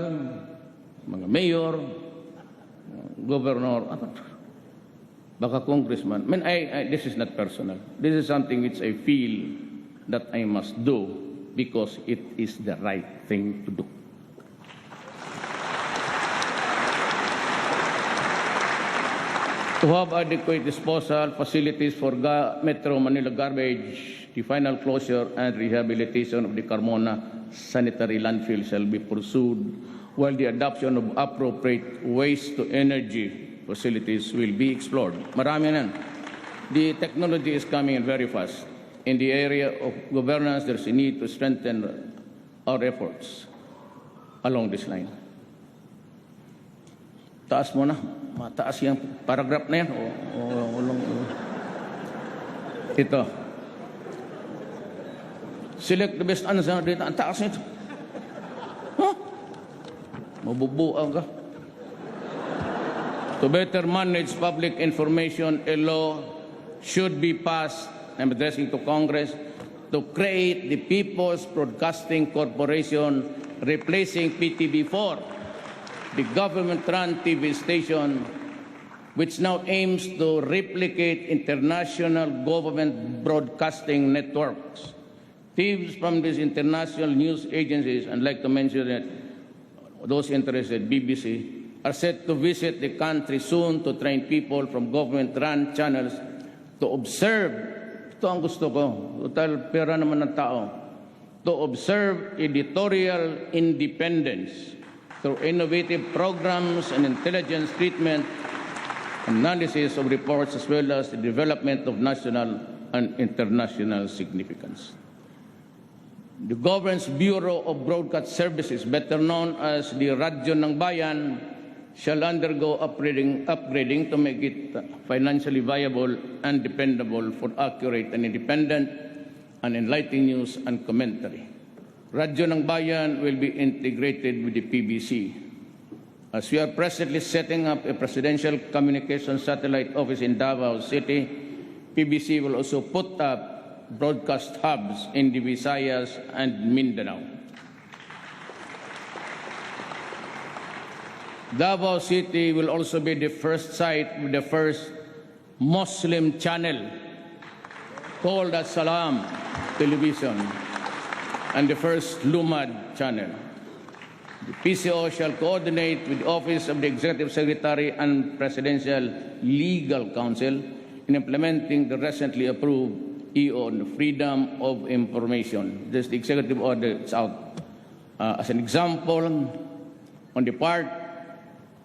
mga mayor, governor, baka congressman. This is not personal. This is something which I feel that I must do because it is the right thing to do. To have adequate disposal facilities for Metro Manila garbage, the final closure and rehabilitation of the Carmona sanitary landfill shall be pursued, while the adoption of appropriate waste-to-energy facilities will be explored. Marami na. The technology is coming in very fast. In the area of governance, there's a need to strengthen our efforts along this line. Taas mo na. Mataas yung paragraph na yan. Ito. Select the best answer dito. Ang taas nito. Huh? Mabubuang ka. To better manage public information, a law should be passed, I'm addressing to Congress, to create the People's Broadcasting Corporation, replacing PTV4, the government-run TV station, which now aims to replicate international government broadcasting networks. Teams from these international news agencies, I'd like to mention that those interested, BBC, are set to visit the country soon to train people from government-run channels to observe, ito ang gusto ko, total pera naman ng tao, to observe editorial independence through innovative programs and intelligence treatment, analysis of reports, as well as the development of national and international significance. The Government's Bureau of Broadcast Services, better known as the Radyo ng Bayan, shall undergo upgrading to make it financially viable and dependable for accurate and independent and enlightening news and commentary. Radyo ng Bayan will be integrated with the PBC. As we are presently setting up a presidential communication satellite office in Davao City, PBC will also put up broadcast hubs in the Visayas and Mindanao. Davao City will also be the first site with the first Muslim channel called As-Salam Television and the first Lumad channel. The PCO shall coordinate with the Office of the Executive Secretary and Presidential Legal Counsel in implementing the recently approved EO on the Freedom of Information. This is the executive order. It's out. As an example, on the part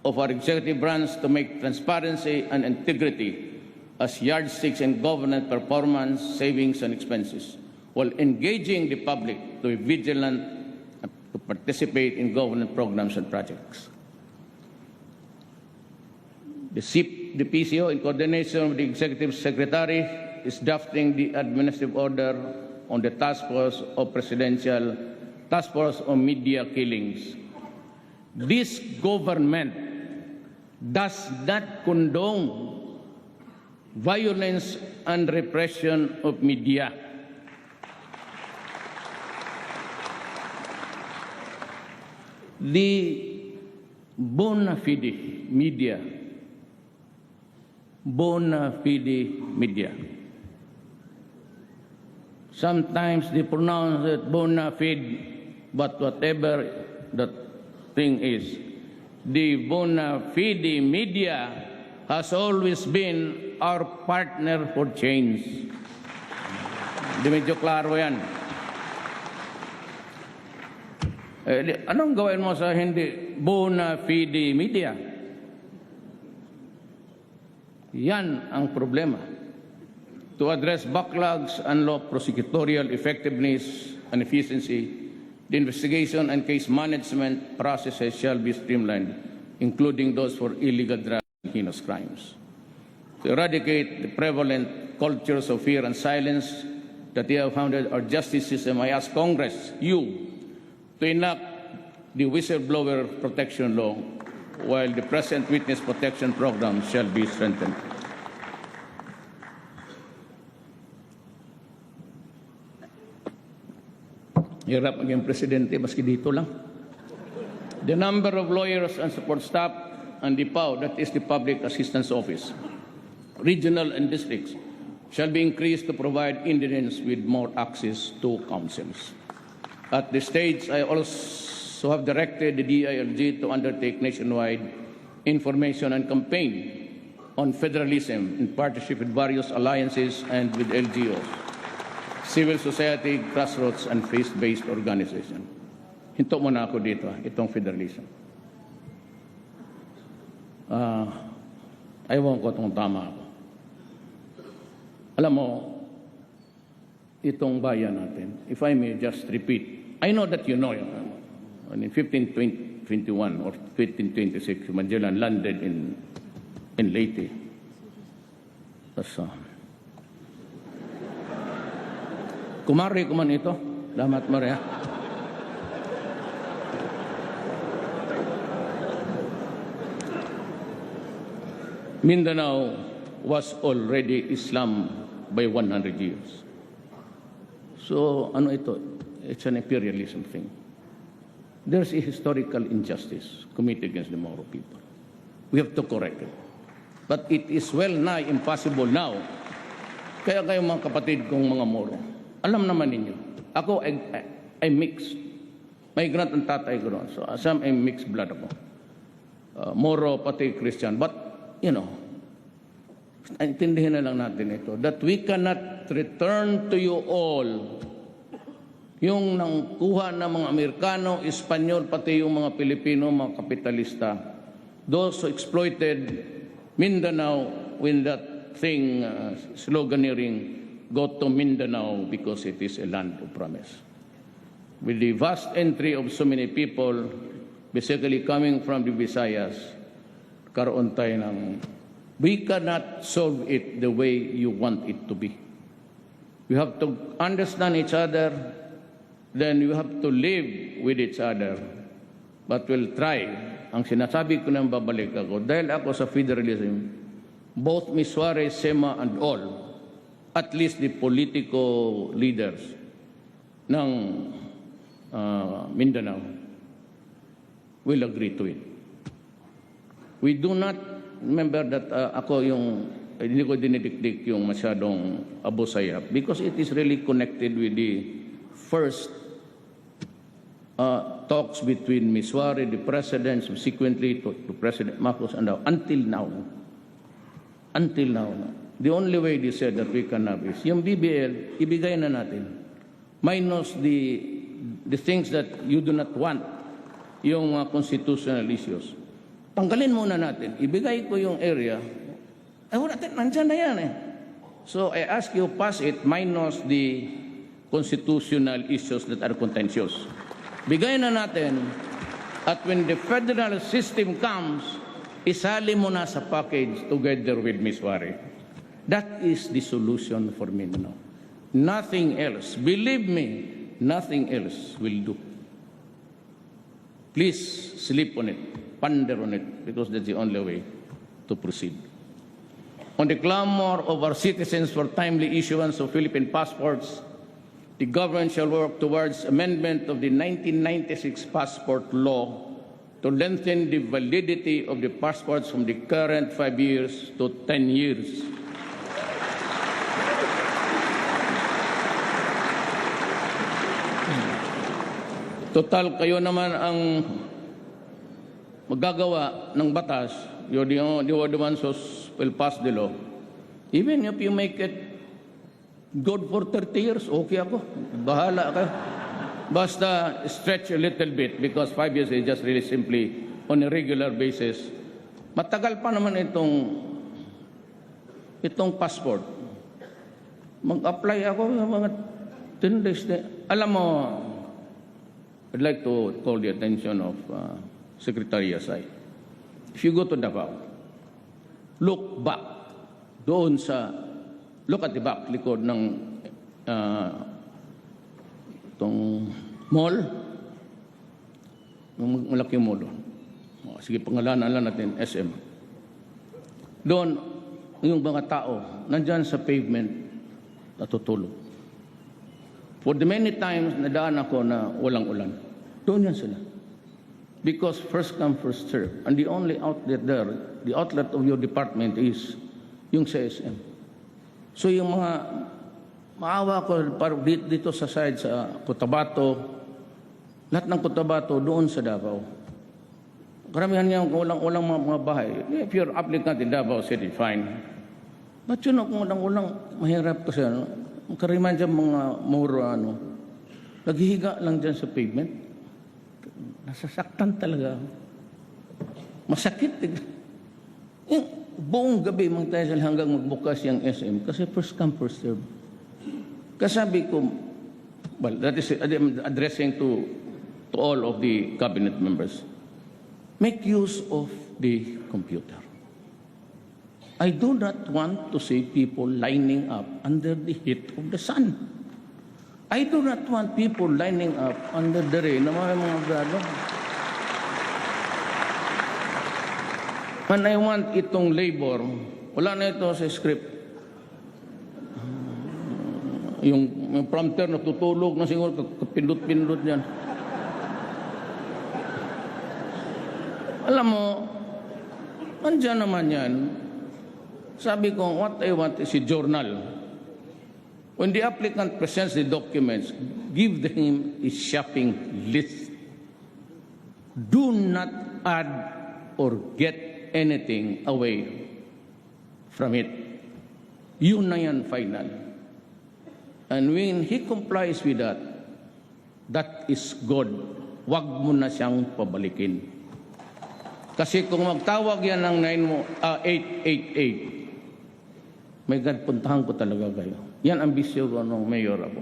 of our executive branch to make transparency and integrity as yardsticks in government performance, savings, and expenses, while engaging the public to be vigilant and to participate in government programs and projects. The PCO, in coordination with the Executive Secretary, is drafting the administrative order on the Task Force on Media Killings. This government does not condone violence and repression of media. The bona fide media, sometimes they pronounce it bona fide, but whatever that thing is, the bona fide media has always been our partner for change. Di medyo klaro yan. Anong gawin mo sa hindi bona fide media? Yan ang problema. To address backlogs and law prosecutorial effectiveness and efficiency, the investigation and case management processes shall be streamlined. including those for illegal drugs and heinous crimes. To eradicate the prevalent cultures of fear and silence that you have founded our justice system, I ask Congress, you, to enact the whistleblower protection law, while the present witness protection program shall be strengthened. Hirap maging presidente, maski dito lang. The number of lawyers and support staff and the PAO, that is the Public Assistance Office, regional and districts, shall be increased to provide Indians with more access to counsels. At this stage, I also have directed the DILG to undertake nationwide information and campaign on federalism in partnership with various alliances and with LGOs, civil society, grassroots, and faith-based organizations. Hinto muna ako dito, itong federalism. Ayaw ko itong tama ako. Alam mo, itong bayan natin, if I may just repeat, I know that you know, in 1521 or 1526, Magellan landed in Leyte. Tapos, kumari ko man ito. Salamat, Maria. Mindanao was already Islam by 100 years. So, ano ito? It's an imperialism thing. There's a historical injustice committed against the Moro people. We have to correct it. But it is well nigh impossible now. Kaya kayo mga kapatid kong mga Moro, alam naman ninyo, ako ay mixed. Migrant ang tatay ko doon. So, some ay mixed blood ako. Moro, pati Christian. But, you know, intindihin na lang natin ito, that we cannot return to you all yung nangkuha ng mga Amerikano, Espanyol, pati yung mga Pilipino, mga kapitalista, those who exploited Mindanao with that thing, sloganeering, go to Mindanao because it is a land of promise. With the vast entry of so many people, basically coming from the Visayas, karoon tayo ng, we cannot solve it the way you want it to be. We have to understand each other, then you have to live with each other. But we'll try. Ang sinasabi ko nang babalik ako, dahil ako sa federalism, both Ms. Suarez, Sema, and all, at least the political leaders ng Mindanao will agree to it. We do not, remember that ako yung, hindi ko dinidikdik yung masyadong Abu Sayyaf because it is really connected with the first talks between Ms. Suarez, the president, subsequently to President Marcos, and until now. Until now. The only way they said that we can have is, yung BBL, ibigay na natin. Minus the things that you do not want, yung constitutional issues. Tanggalin muna natin. Ibigay ko yung area. Wala natin, nandyan na yan eh. So I ask you, pass it minus the constitutional issues that are contentious. Bigay na natin at when the federal system comes, isali mo na sa package together with Ms. Suarez. That is the solution for Mindanao. Nothing else. Believe me, nothing else will do. Please sleep on it. Ponder on it, because that's the only way to proceed. On the clamor of our citizens for timely issuance of Philippine passports, the government shall work towards amendment of the 1996 passport law to lengthen the validity of the passports from the current 5 years to 10 years. Total, kayo naman ang magagawa ng batas, you're the ones who will pass the law. Even if you make it good for 30 years, okay ako. Bahala kayo. Basta stretch a little bit because 5 years is just really simply on a regular basis. Matagal pa naman itong passport. Mag-apply ako ng mga 10 days. Alam mo, I'd like to call the attention of Secretary Yasay. if you go to Davao, look back doon sa, look at the back, likod ng itong mall, yung malaking mall doon. Sige, pangalanan lang natin, SM. Doon, yung mga tao, nandyan sa pavement, natutulog. For the many times, nadaan ako na walang ulan. Doon yan sila. Because first come, first serve. And the only outlet there, the outlet of your department is yung sa SM. So yung mga, maawa ko dito sa side sa Cotabato, lahat ng Cotabato doon sa Davao. Karamihan niya walang mga bahay. If you're applicant in Davao City, fine. But yun, kung walang mahirap kasi, karamihan dyan mga muro, naghihiga lang dyan sa pavement. Nasasaktan talaga. Masakit. Yung buong gabi, magtayasal hanggang magbukas yung SM kasi first come, first serve. Kasabi ko, well, that is addressing to all of the cabinet members. Make use of the computer. I do not want to see people lining up under the heat of the sun. I do not want people lining up under the rain na mga grado. And I want itong labor, wala na ito sa script. Yung prompter natutulog na siguro, kapindot-pindot yan. Alam mo, andyan naman yan. Sabi ko, what I want is a journal. When the applicant presents the documents, give him a shopping list. Do not add or get anything away from it. Yun na yan, final. And when he complies with that, that is good. Wag mo na siyang pabalikin. Kasi kung magtawag yan ng 888, may God, puntahan ko talaga kayo. Yan ang bisyo ko ng mayor ako.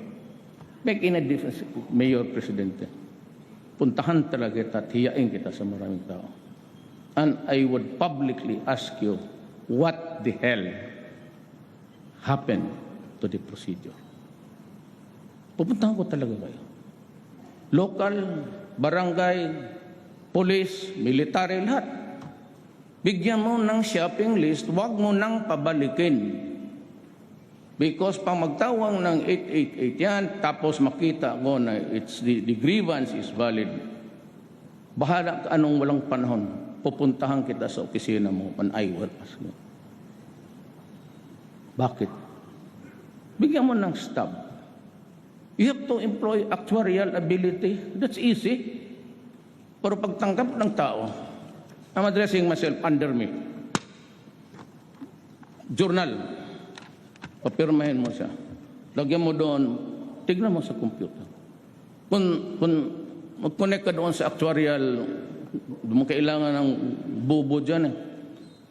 Make in a difference, mayor, presidente. Puntahan talaga kita at hiyain kita sa maraming tao. And I would publicly ask you, what the hell happened to the procedure? Pupuntahan ko talaga kayo. Local, barangay, police, military, lahat. Bigyan mo ng shopping list, huwag mo nang pabalikin. Because pag magtawang ng 888 yan, tapos makita ko na the grievance is valid, bahala ka anong walang panahon, pupuntahan kita sa opisina mo and I will ask you. Bakit? Bigyan mo ng stub. You have to employ actuarial ability. That's easy. Pero pagtanggap ng tao, I'm addressing myself under me. Journal. Papirmahin mo siya. Lagyan mo doon, tignan mo sa computer. Kung mag-connect ka doon sa actuarial, doon mo kailangan ng bubo dyan eh.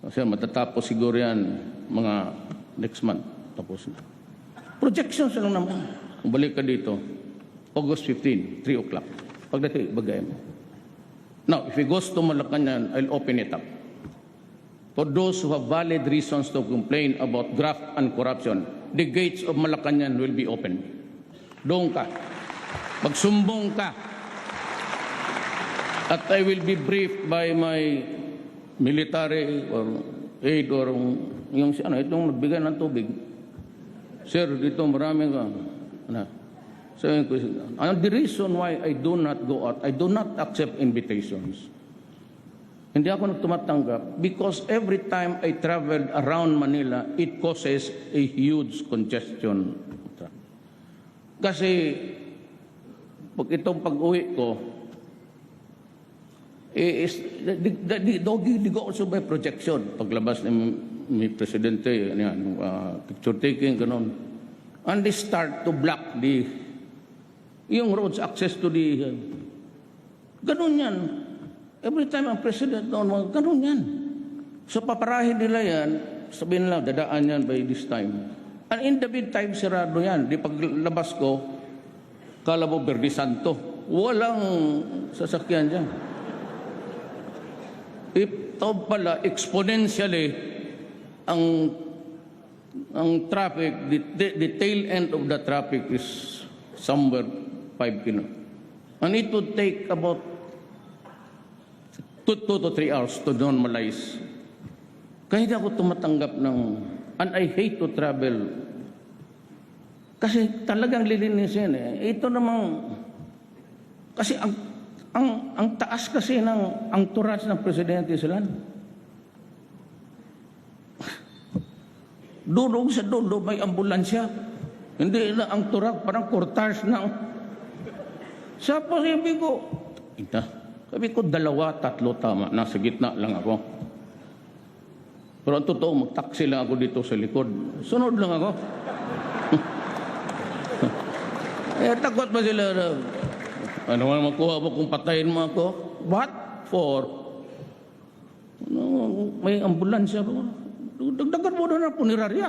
Kasi matatapos siguro yan mga next month. Tapos na. Projections lang naman. Kung balik ka dito, August 15, 3 o'clock. Pagdating, bagay mo. Now, if it goes to Malacanang, I'll open it up. For those who have valid reasons to complain about graft and corruption, the gates of Malacanang will be open. Doon ka. Magsumbong ka. At I will be briefed by my military or aid or yung itong nagbigay ng tubig. Sir, dito marami ka. So, and the reason why I do not go out, I do not accept invitations. Hindi ako nagtumatanggap because every time I traveled around Manila, it causes a huge congestion. Kasi pag itong pag-uwi ko, they go also by projection. Paglabas ni Presidente, picture taking, ganun. And they start to block yung roads access to the... ganun yan. Every time ang President noon, ganun yan. So paparahin nila yan, sabihin nila, dadaan yan by this time. And in the meantime, sirado yan. Di paglabas ko, kala mo Verde Santo. Walang sasakyan dyan. If ito pala exponentially ang traffic, the tail end of the traffic is somewhere 5 km. And it would take about 2 to 3 hours to normalize. Kaya hindi ako tumatanggap ng, and I hate to travel. Kasi talagang lilinisin eh. Ito namang, kasi ang taas kasi ng ang turas ng presidente sila. Dulo sa dulo may ambulansya. Hindi na ang turak, parang kurtas ng. Sabi ko, sabi ko 2, 3 tama, nasa gitna lang ako. Pero ang totoo, mag-taxi lang ako dito sa likod. Sunod lang ako. Takot ba sila na, ano man makuha mo kung patayin mo ako? What for? May ambulansya ba? Dagdagan mo na ng punerarya.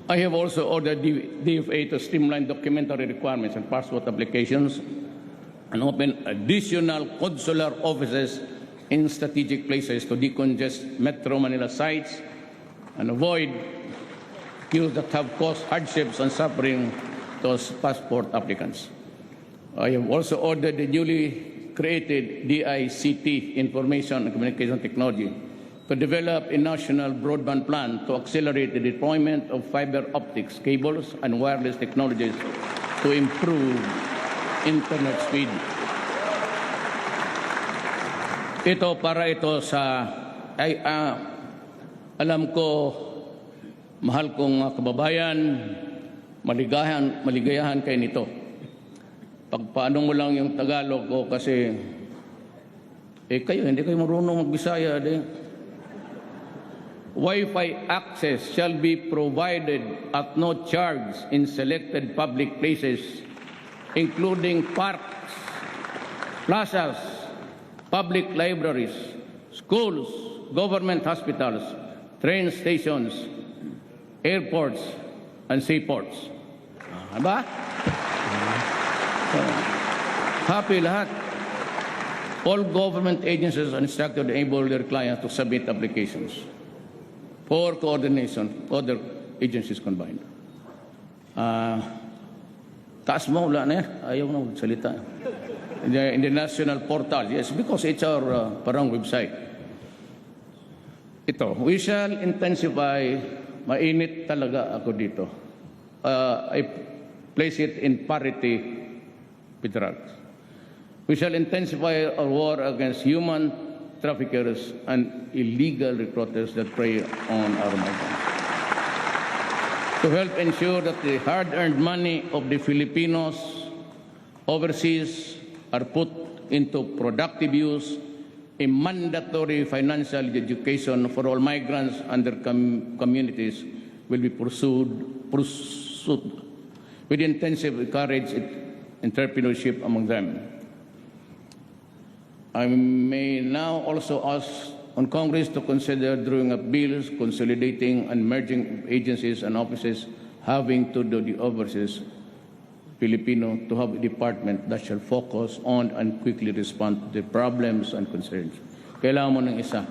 I have also ordered DFA to streamline documentary requirements and passport applications and open additional consular offices in strategic places to decongest Metro Manila sites and avoid queues that have caused hardships and suffering to passport applicants. I have also ordered the newly created DICT, Information and Communication Technology, to develop a national broadband plan to accelerate the deployment of fiber optics cables and wireless technologies to improve internet speed. Ito para ito sa alam ko, mahal kong kababayan, maligayahan kayo nito. Pagpaano mo lang yung Tagalog ko kasi kayo hindi kayo marunong magbisaya din. Wi-Fi access shall be provided at no charge in selected public places, including parks, plazas, public libraries, schools, government hospitals, train stations, airports, and seaports. Diba? Happy lahat. All government agencies are instructed to enable their clients to submit applications for coordination, other agencies combined. Taas mo, wala na yan. Ayaw na magsalita. In the national portal, yes, because it's our parang website. Ito, we shall intensify, mainit talaga ako dito. I place it in parity with drugs. We shall intensify our war against human traffickers and illegal recruiters that prey on our migrants. To help ensure that the hard-earned money of the Filipinos overseas are put into productive use, a mandatory financial education for all migrants and their communities will be pursued with intensive courage and entrepreneurship among them. I may now also ask on Congress to consider drawing up bills consolidating and merging agencies and offices having to do the overseas Filipino to have a department that shall focus on and quickly respond to the problems and concerns. Kailangan mo ng isa.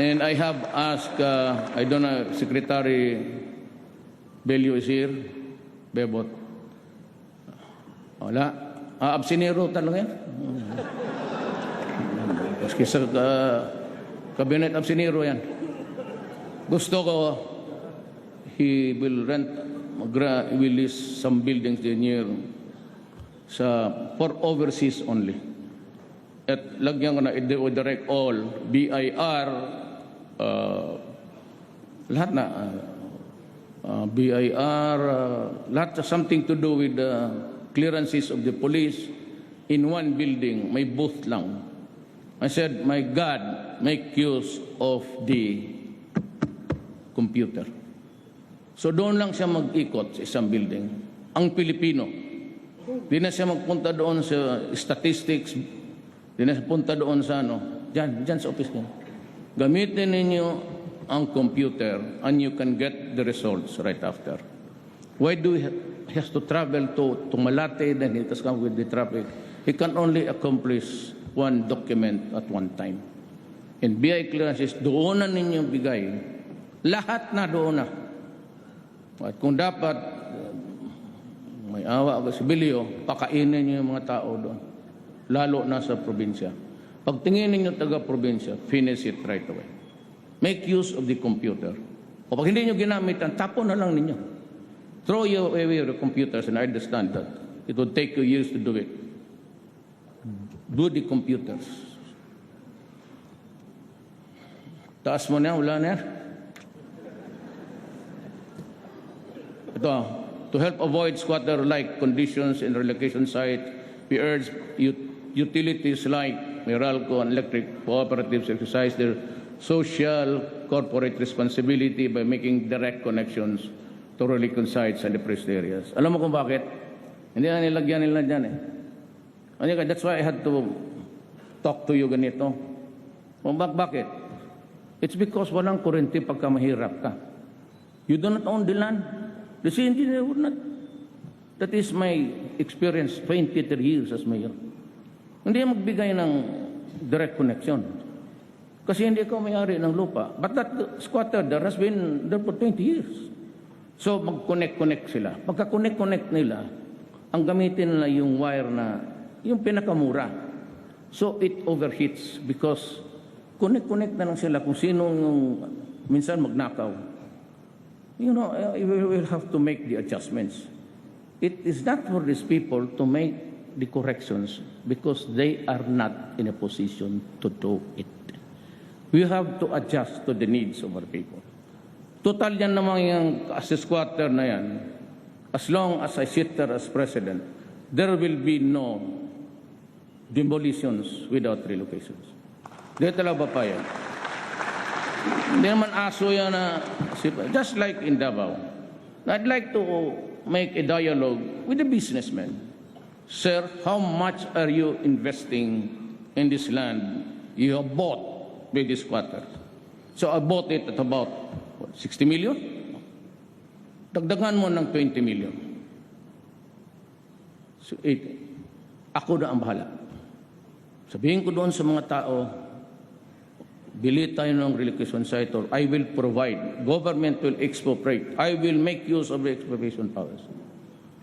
And I have asked, I don't know, Secretary Bello is here, Bebot. Wala. Absinero talaga yan. Maski sa cabinet absinero yan. Gusto ko, he will will lease some buildings near for overseas only. At lagyan ko na i-direct all, BIR, lahat na, BIR, lahat something to do with the clearances of the police in one building, may booth lang. I said, my God, make use of the computer. So doon lang siya mag-ikot sa isang building. Ang Pilipino, di na siya magpunta doon sa statistics, di na siya punta doon sa dyan sa office niya. Gamitin ninyo ang computer and you can get the results right after. Why do he has to travel to Malate, then he has come with the traffic? He can only accomplish one document at one time. And BI clearances, doon na ninyong bigay. Lahat na doon na. At kung dapat, may awa o sibilyo, pakainin niyo yung mga tao doon. Lalo na sa probinsya. Pag tingin ninyo taga-probinsya, finish it right away. Make use of the computer. O pag hindi nyo ginamit, tapon na lang ninyo. Throw away the computers, and I understand that. It would take you years to do it. Do the computers. Taas mo na, wala na. Ito, to help avoid squatter-like conditions in relocation site, we urge utilities like Meralco and electric cooperatives exercise their social corporate responsibility by making direct connections to relocation sites and depressed areas. Alam mo kung bakit? Hindi na nilagyan nila dyan eh. That's why I had to talk to you ganito. Bakit? It's because walang kurente pagka mahirap ka. You do not own the land. The city engineer would not. That is my experience, 23 years as mayor. Hindi magbigay ng direct connection. Kasi hindi ko may-ari ng lupa. But that squatter there has been there for 20 years. So mag-connect sila. Pagka-connect nila, ang gamitin nila yung wire na, yung pinakamura. So it overheats because connect na lang sila kung sino yung minsan magnakaw. You know, we will have to make the adjustments. It is not for these people to make the corrections because they are not in a position to do it. We have to adjust to the needs of our people. Total yan naman yung as a squatter na yan. As long as I sit there as president, there will be no demolitions without relocations. Di talaga pa yan. Hindi naman aso yan na, just like in Davao. I'd like to make a dialogue with the businessmen. Sir, how much are you investing in this land you have bought with this squatter? So I bought it at about 60 million? Dagdagan mo ng 20 million. So, ako na ang bahala. Sabihin ko doon sa mga tao, bili tayo ng relocation site or I will provide. Government will expropriate. I will make use of the expropriation powers.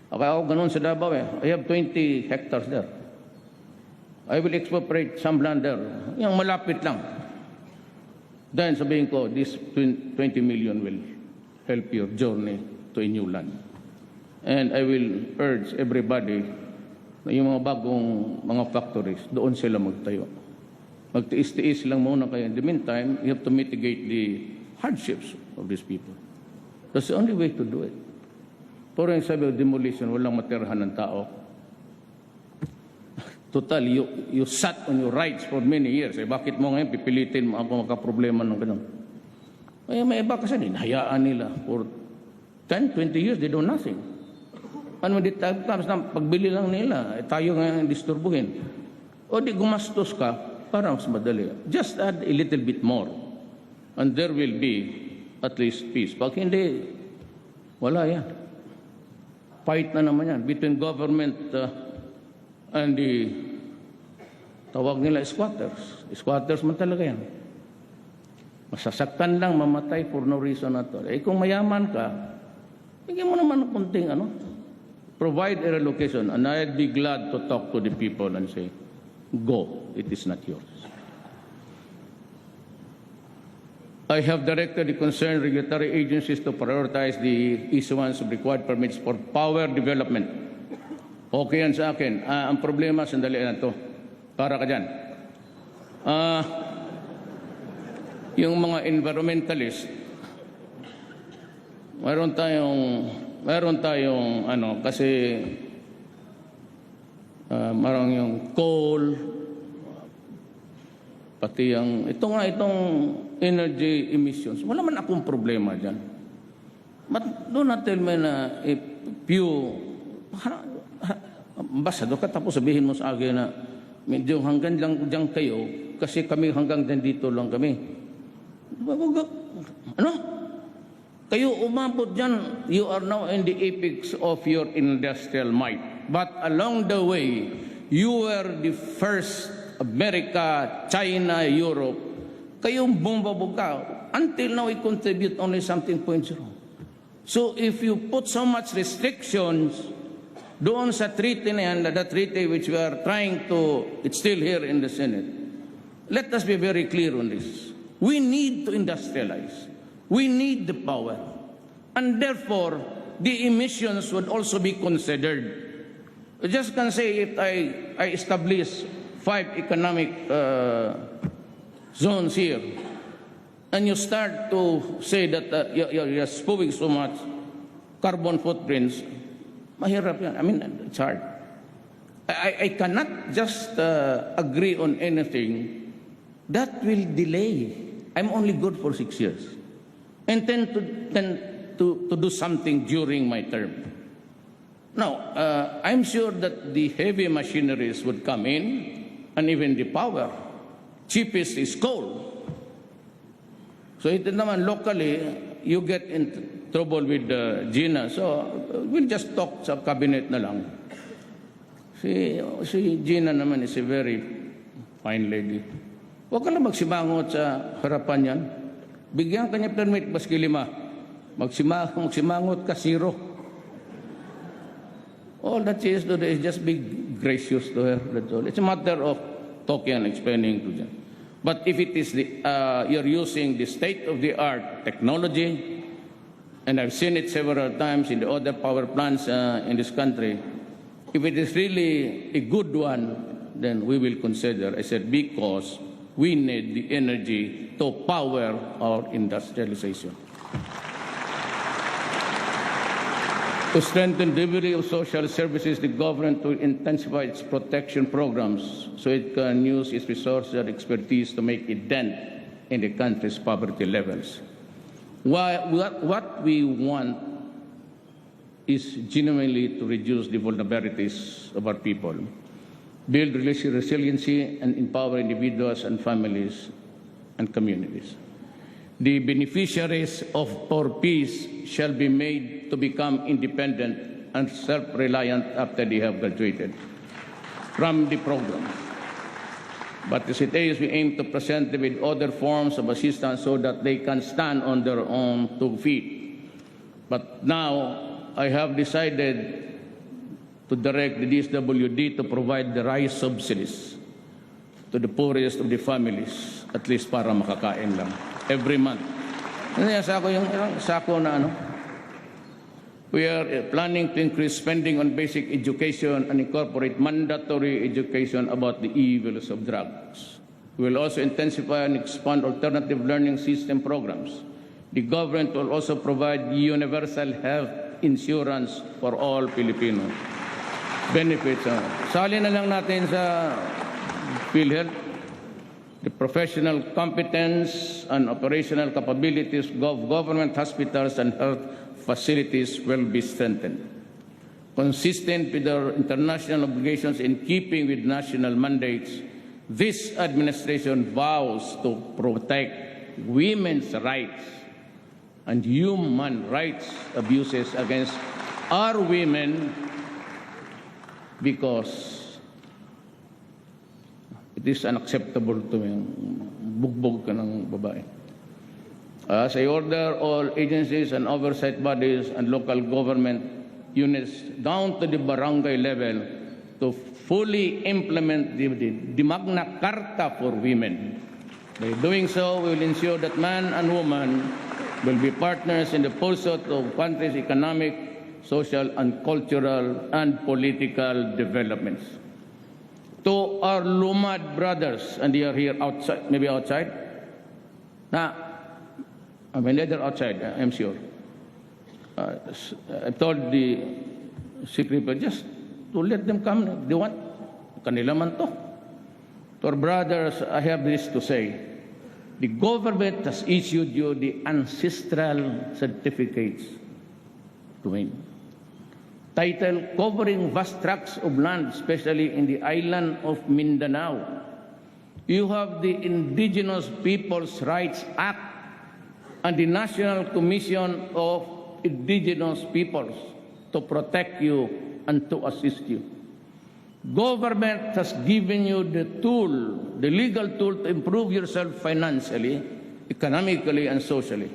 Ako ganun sa Davao eh. I have 20 hectares there. I will expropriate some land there. Yung malapit lang. Then sabihin ko, this 20 million will help your journey to a new land. And I will urge everybody na yung mga bagong mga factories, doon sila magtayo. Magtiis-tiis lang muna kayo. In the meantime, you have to mitigate the hardships of these people. That's the only way to do it. Pero yung sabi of demolition, walang matirahan ng tao. Total, you sat on your rights for many years. Eh, bakit mo ngayon pipilitin mo ako makaproblema ng ganun? Ay, may iba kasi hinahayaan nila. For 10, 20 years, they do nothing. Ano, tapos na pagbili lang nila, eh, tayo ngayon disturbuhin. O di gumastos ka, para mas madali. Just add a little bit more. And there will be at least peace. Pag hindi, wala yan. Fight na naman yan between government and the tawag nila squatters. Squatters man talaga yan. Masasaktan lang, mamatay for no reason at all. Eh kung mayaman ka, bigyan mo naman ng kunting provide a relocation, and I'd be glad to talk to the people and say, go, it is not yours. I have directed the concerned regulatory agencies to prioritize the issuance of required permits for power development. Okay yan sa akin. Ang problema, sandali na to. Para ka dyan. Yung mga environmentalist, mayroon tayong kasi marang yung coal, pati yung, itong energy emissions. Wala man akong problema dyan. But do not tell me na if you, ambassador ka tapos sabihin mo sa akin na medyo hanggang lang dyan kayo kasi kami hanggang dyan dito lang kami. Ano? Kayo umabot dyan, you are now in the apex of your industrial might. But along the way, you were the first, America, China, Europe, kayong bumabog ka. Until now, we contribute only something 0.0. So if you put so much restrictions doon sa treaty na yan, the treaty which we are trying to, it's still here in the Senate, let us be very clear on this. We need to industrialize. We need the power. And therefore, the emissions would also be considered. I just can say if I establish 5 economic zones here, and you start to say that you're spewing so much carbon footprints, mahirap yan. I mean, it's hard. I cannot just agree on anything that will delay. I'm only good for 6 years. And tend to do something during my term. Now, I'm sure that the heavy machineries would come in, and even the power. Cheapest is coal. So ito naman, locally, you get in trouble with Gina. So we'll just talk sa cabinet na lang. Si Gina naman is a very fine lady. Huwag ka lang magsimangot sa harapan yan. Bigyan ka niya permit, baski 5. Magsimangot ka, 0. All that she is to do is just be gracious to her. That's all. It's a matter of talking and explaining to them. But if it is you're using the state-of-the-art technology, and I've seen it several times in the other power plants in this country, if it is really a good one, then we will consider. I said, because we need the energy to power our industrialization. To strengthen delivery of social services, the government will intensify its protection programs so it can use its resources and expertise to make a dent in the country's poverty levels. What we want is genuinely to reduce the vulnerabilities of our people, build resiliency, and empower individuals and families and communities. The beneficiaries of Poor Peace shall be made to become independent and self-reliant after they have graduated from the program. But as it is, we aim to present them with other forms of assistance so that they can stand on their own 2 feet. But now, I have decided to direct the DSWD to provide the rice subsidies to the poorest of the families, at least para makakain lang, every month. Sako yung sako na ano. We are planning to increase spending on basic education and incorporate mandatory education about the evils of drugs. We will also intensify and expand alternative learning system programs. The government will also provide universal health insurance for all Filipinos. Benefits. Sali na lang natin sa PhilHealth. The professional competence and operational capabilities of government hospitals and health facilities will be strengthened. Consistent with our international obligations in keeping with national mandates, this administration vows to protect women's rights and human rights abuses against our women because it is unacceptable to me. Bugbog ka ng babae. As I order all agencies and oversight bodies and local government units down to the barangay level to fully implement the Magna Carta for women. By doing so, we will ensure that man and woman will be partners in the pursuit of country's economic, social, and cultural and political developments. To our Lumad brothers, and they are here outside, maybe outside. I mean, they're outside, I'm sure. I told the secretary just to let them come if they want. Kanila man to. To our brothers, I have this to say. The government has issued you the ancestral certificates to win. Title covering vast tracts of land, especially in the island of Mindanao. You have the Indigenous Peoples' Rights Act and the National Commission of Indigenous Peoples to protect you and to assist you. Government has given you the tool, the legal tool to improve yourself financially, economically, and socially.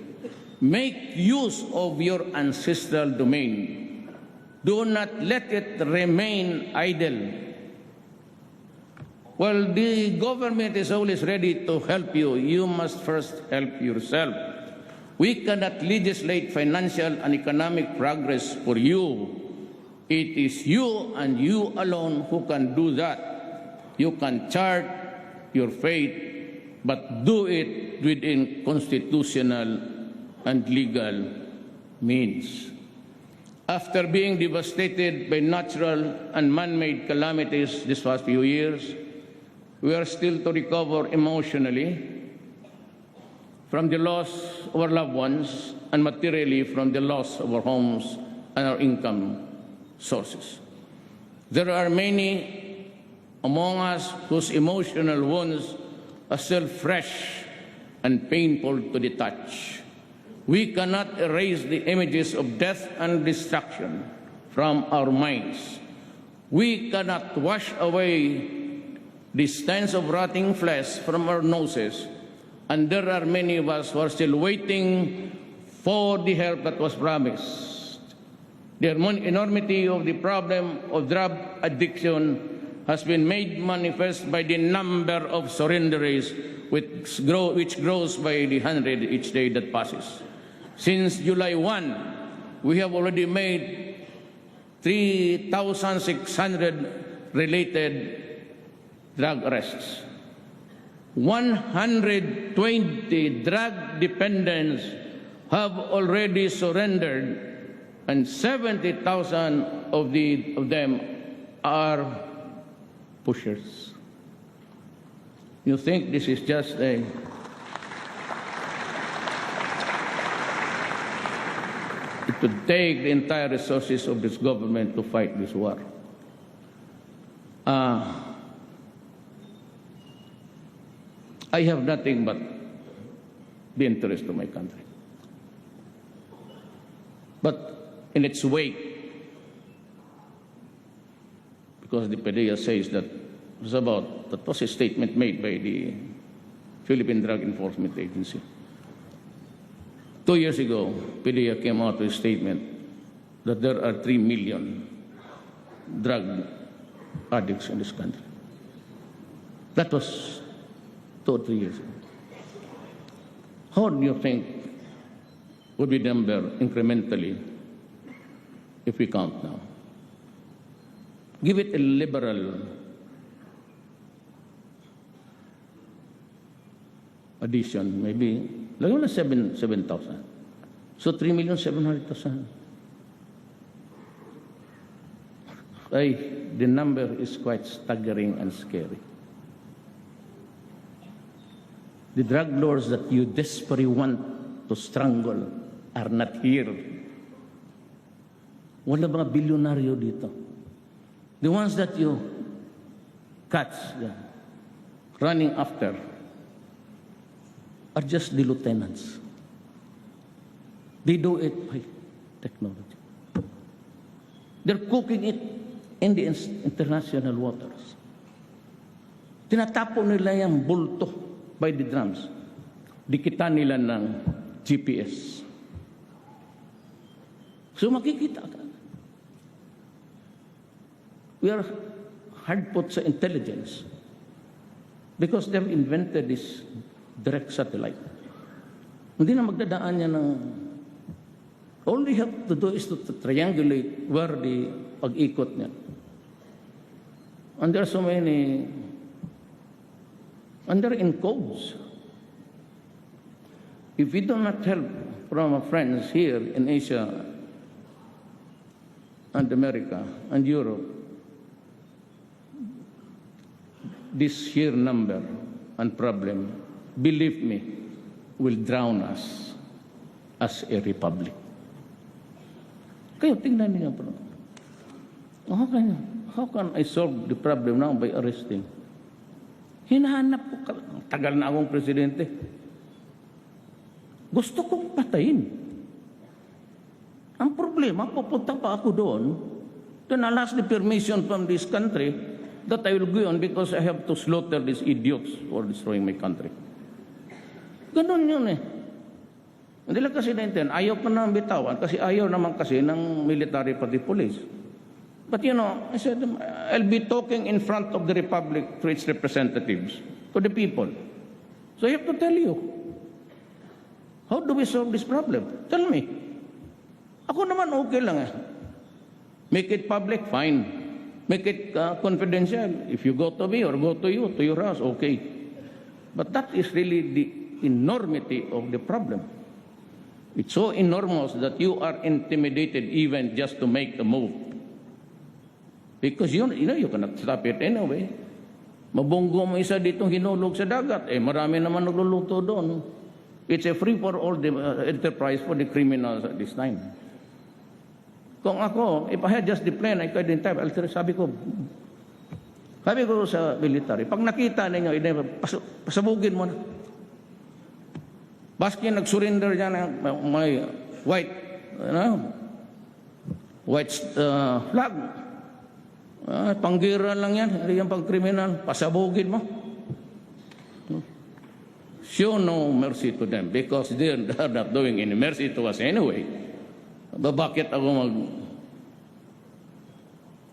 Make use of your ancestral domain. Do not let it remain idle. While the government is always ready to help you, you must first help yourself. We cannot legislate financial and economic progress for you. It is you and you alone who can do that. You can chart your fate, but do it within constitutional and legal means. After being devastated by natural and man-made calamities this past few years, we are still to recover emotionally from the loss of our loved ones and materially from the loss of our homes and our income sources. There are many among us whose emotional wounds are still fresh and painful to the touch. We cannot erase the images of death and destruction from our minds. We cannot wash away the stench of rotting flesh from our noses, and there are many of us who are still waiting for the help that was promised. The enormity of the problem of drug addiction has been made manifest by the number of surrenderies which grows by the hundred each day that passes. Since July 1, we have already made 3,600 related drug arrests. 120 drug dependents have already surrendered, and 70,000 of them are pushers. You think this is just a it would take the entire resources of this government to fight this war. I have nothing but the interest of my country. But in its wake, because the PDEA says that that was a statement made by the Philippine Drug Enforcement Agency. 2 years ago, PDEA came out with a statement that there are 3 million drug addicts in this country. That was 2 or 3 years ago. How do you think would be the number incrementally if we count now? Give it a liberal addition, maybe, lagyan mo na 7,000. So 3,700,000. The number is quite staggering and scary. The drug lords that you desperately want to strangle are not here. Wala mga bilyonaryo dito. The ones that you catch running after are just the lieutenants. They do it by technology. They're cooking it in the international waters. Tinatapo nila yung bulto by the drums. Dikitan nila ng GPS. So makikita ka. We are hard put sa intelligence because they've invented this direct satellite. Hindi na magdadaan niya ng... All they have to do is to triangulate where the pag-ikot niya. And there are so many... And they're in codes. If we do not help from our friends here in Asia and America and Europe, this sheer number and problem, believe me, will drown us as a republic. Kayo, tingnan niyo po. How can I solve the problem now by arresting? Hinahanap ko, tagal na akong presidente. Gusto kong patayin. Ang problema, pupunta pa ako doon, then I'll ask the permission from this country that I will go on because I have to slaughter these idiots for destroying my country. Ganon yun eh. Hindi lang kasi naintindihan, ayaw pa naman bitawan kasi ayaw naman kasi ng military pati police. But you know, I said, I'll be talking in front of the Republic to its representatives, to the people. So I have to tell you, how do we solve this problem? Tell me. Ako naman okay lang eh. Make it public, fine. Make it confidential. If you go to me or go to you, to your house, okay. But that is really the enormity of the problem. It's so enormous that you are intimidated even just to make the move. Because you know you cannot stop it anyway. Mabunggo mo isa ditong hinulog sa dagat, eh marami naman nagluluto doon. It's a free for all enterprise for the criminals at this time. Kung ako, if I had just the plan, I couldn't have. Sabi ko sa military, pag nakita ninyo, pasabugin mo na. Baski nag-surrender dyan ng may white flag. Panggira lang yan, hindi yan pang-kriminal. Pasabugin mo. Show no mercy to them because they are not doing any mercy to us anyway. Bakit ako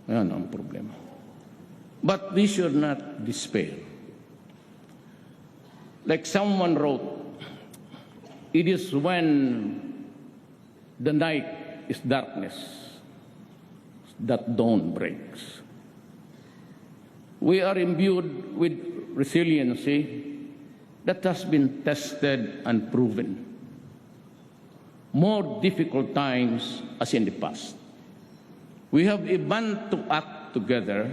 Yan ang problema. But we should not despair. Like someone wrote, it is when the night is darkness that dawn breaks. We are imbued with resiliency that has been tested and proven. More difficult times as in the past. We have a bond to act together.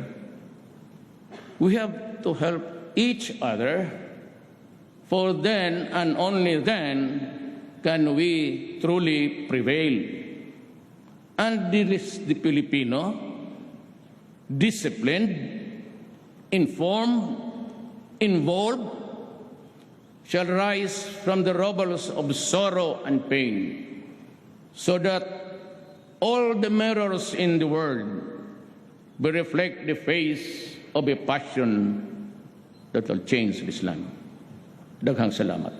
We have to help each other, for then and only then can we truly prevail. And this is the Filipino, disciplined, informed, involved, shall rise from the rubbles of sorrow and pain, so that all the mirrors in the world will reflect the face of a passion that will change this land. Daghang salamat.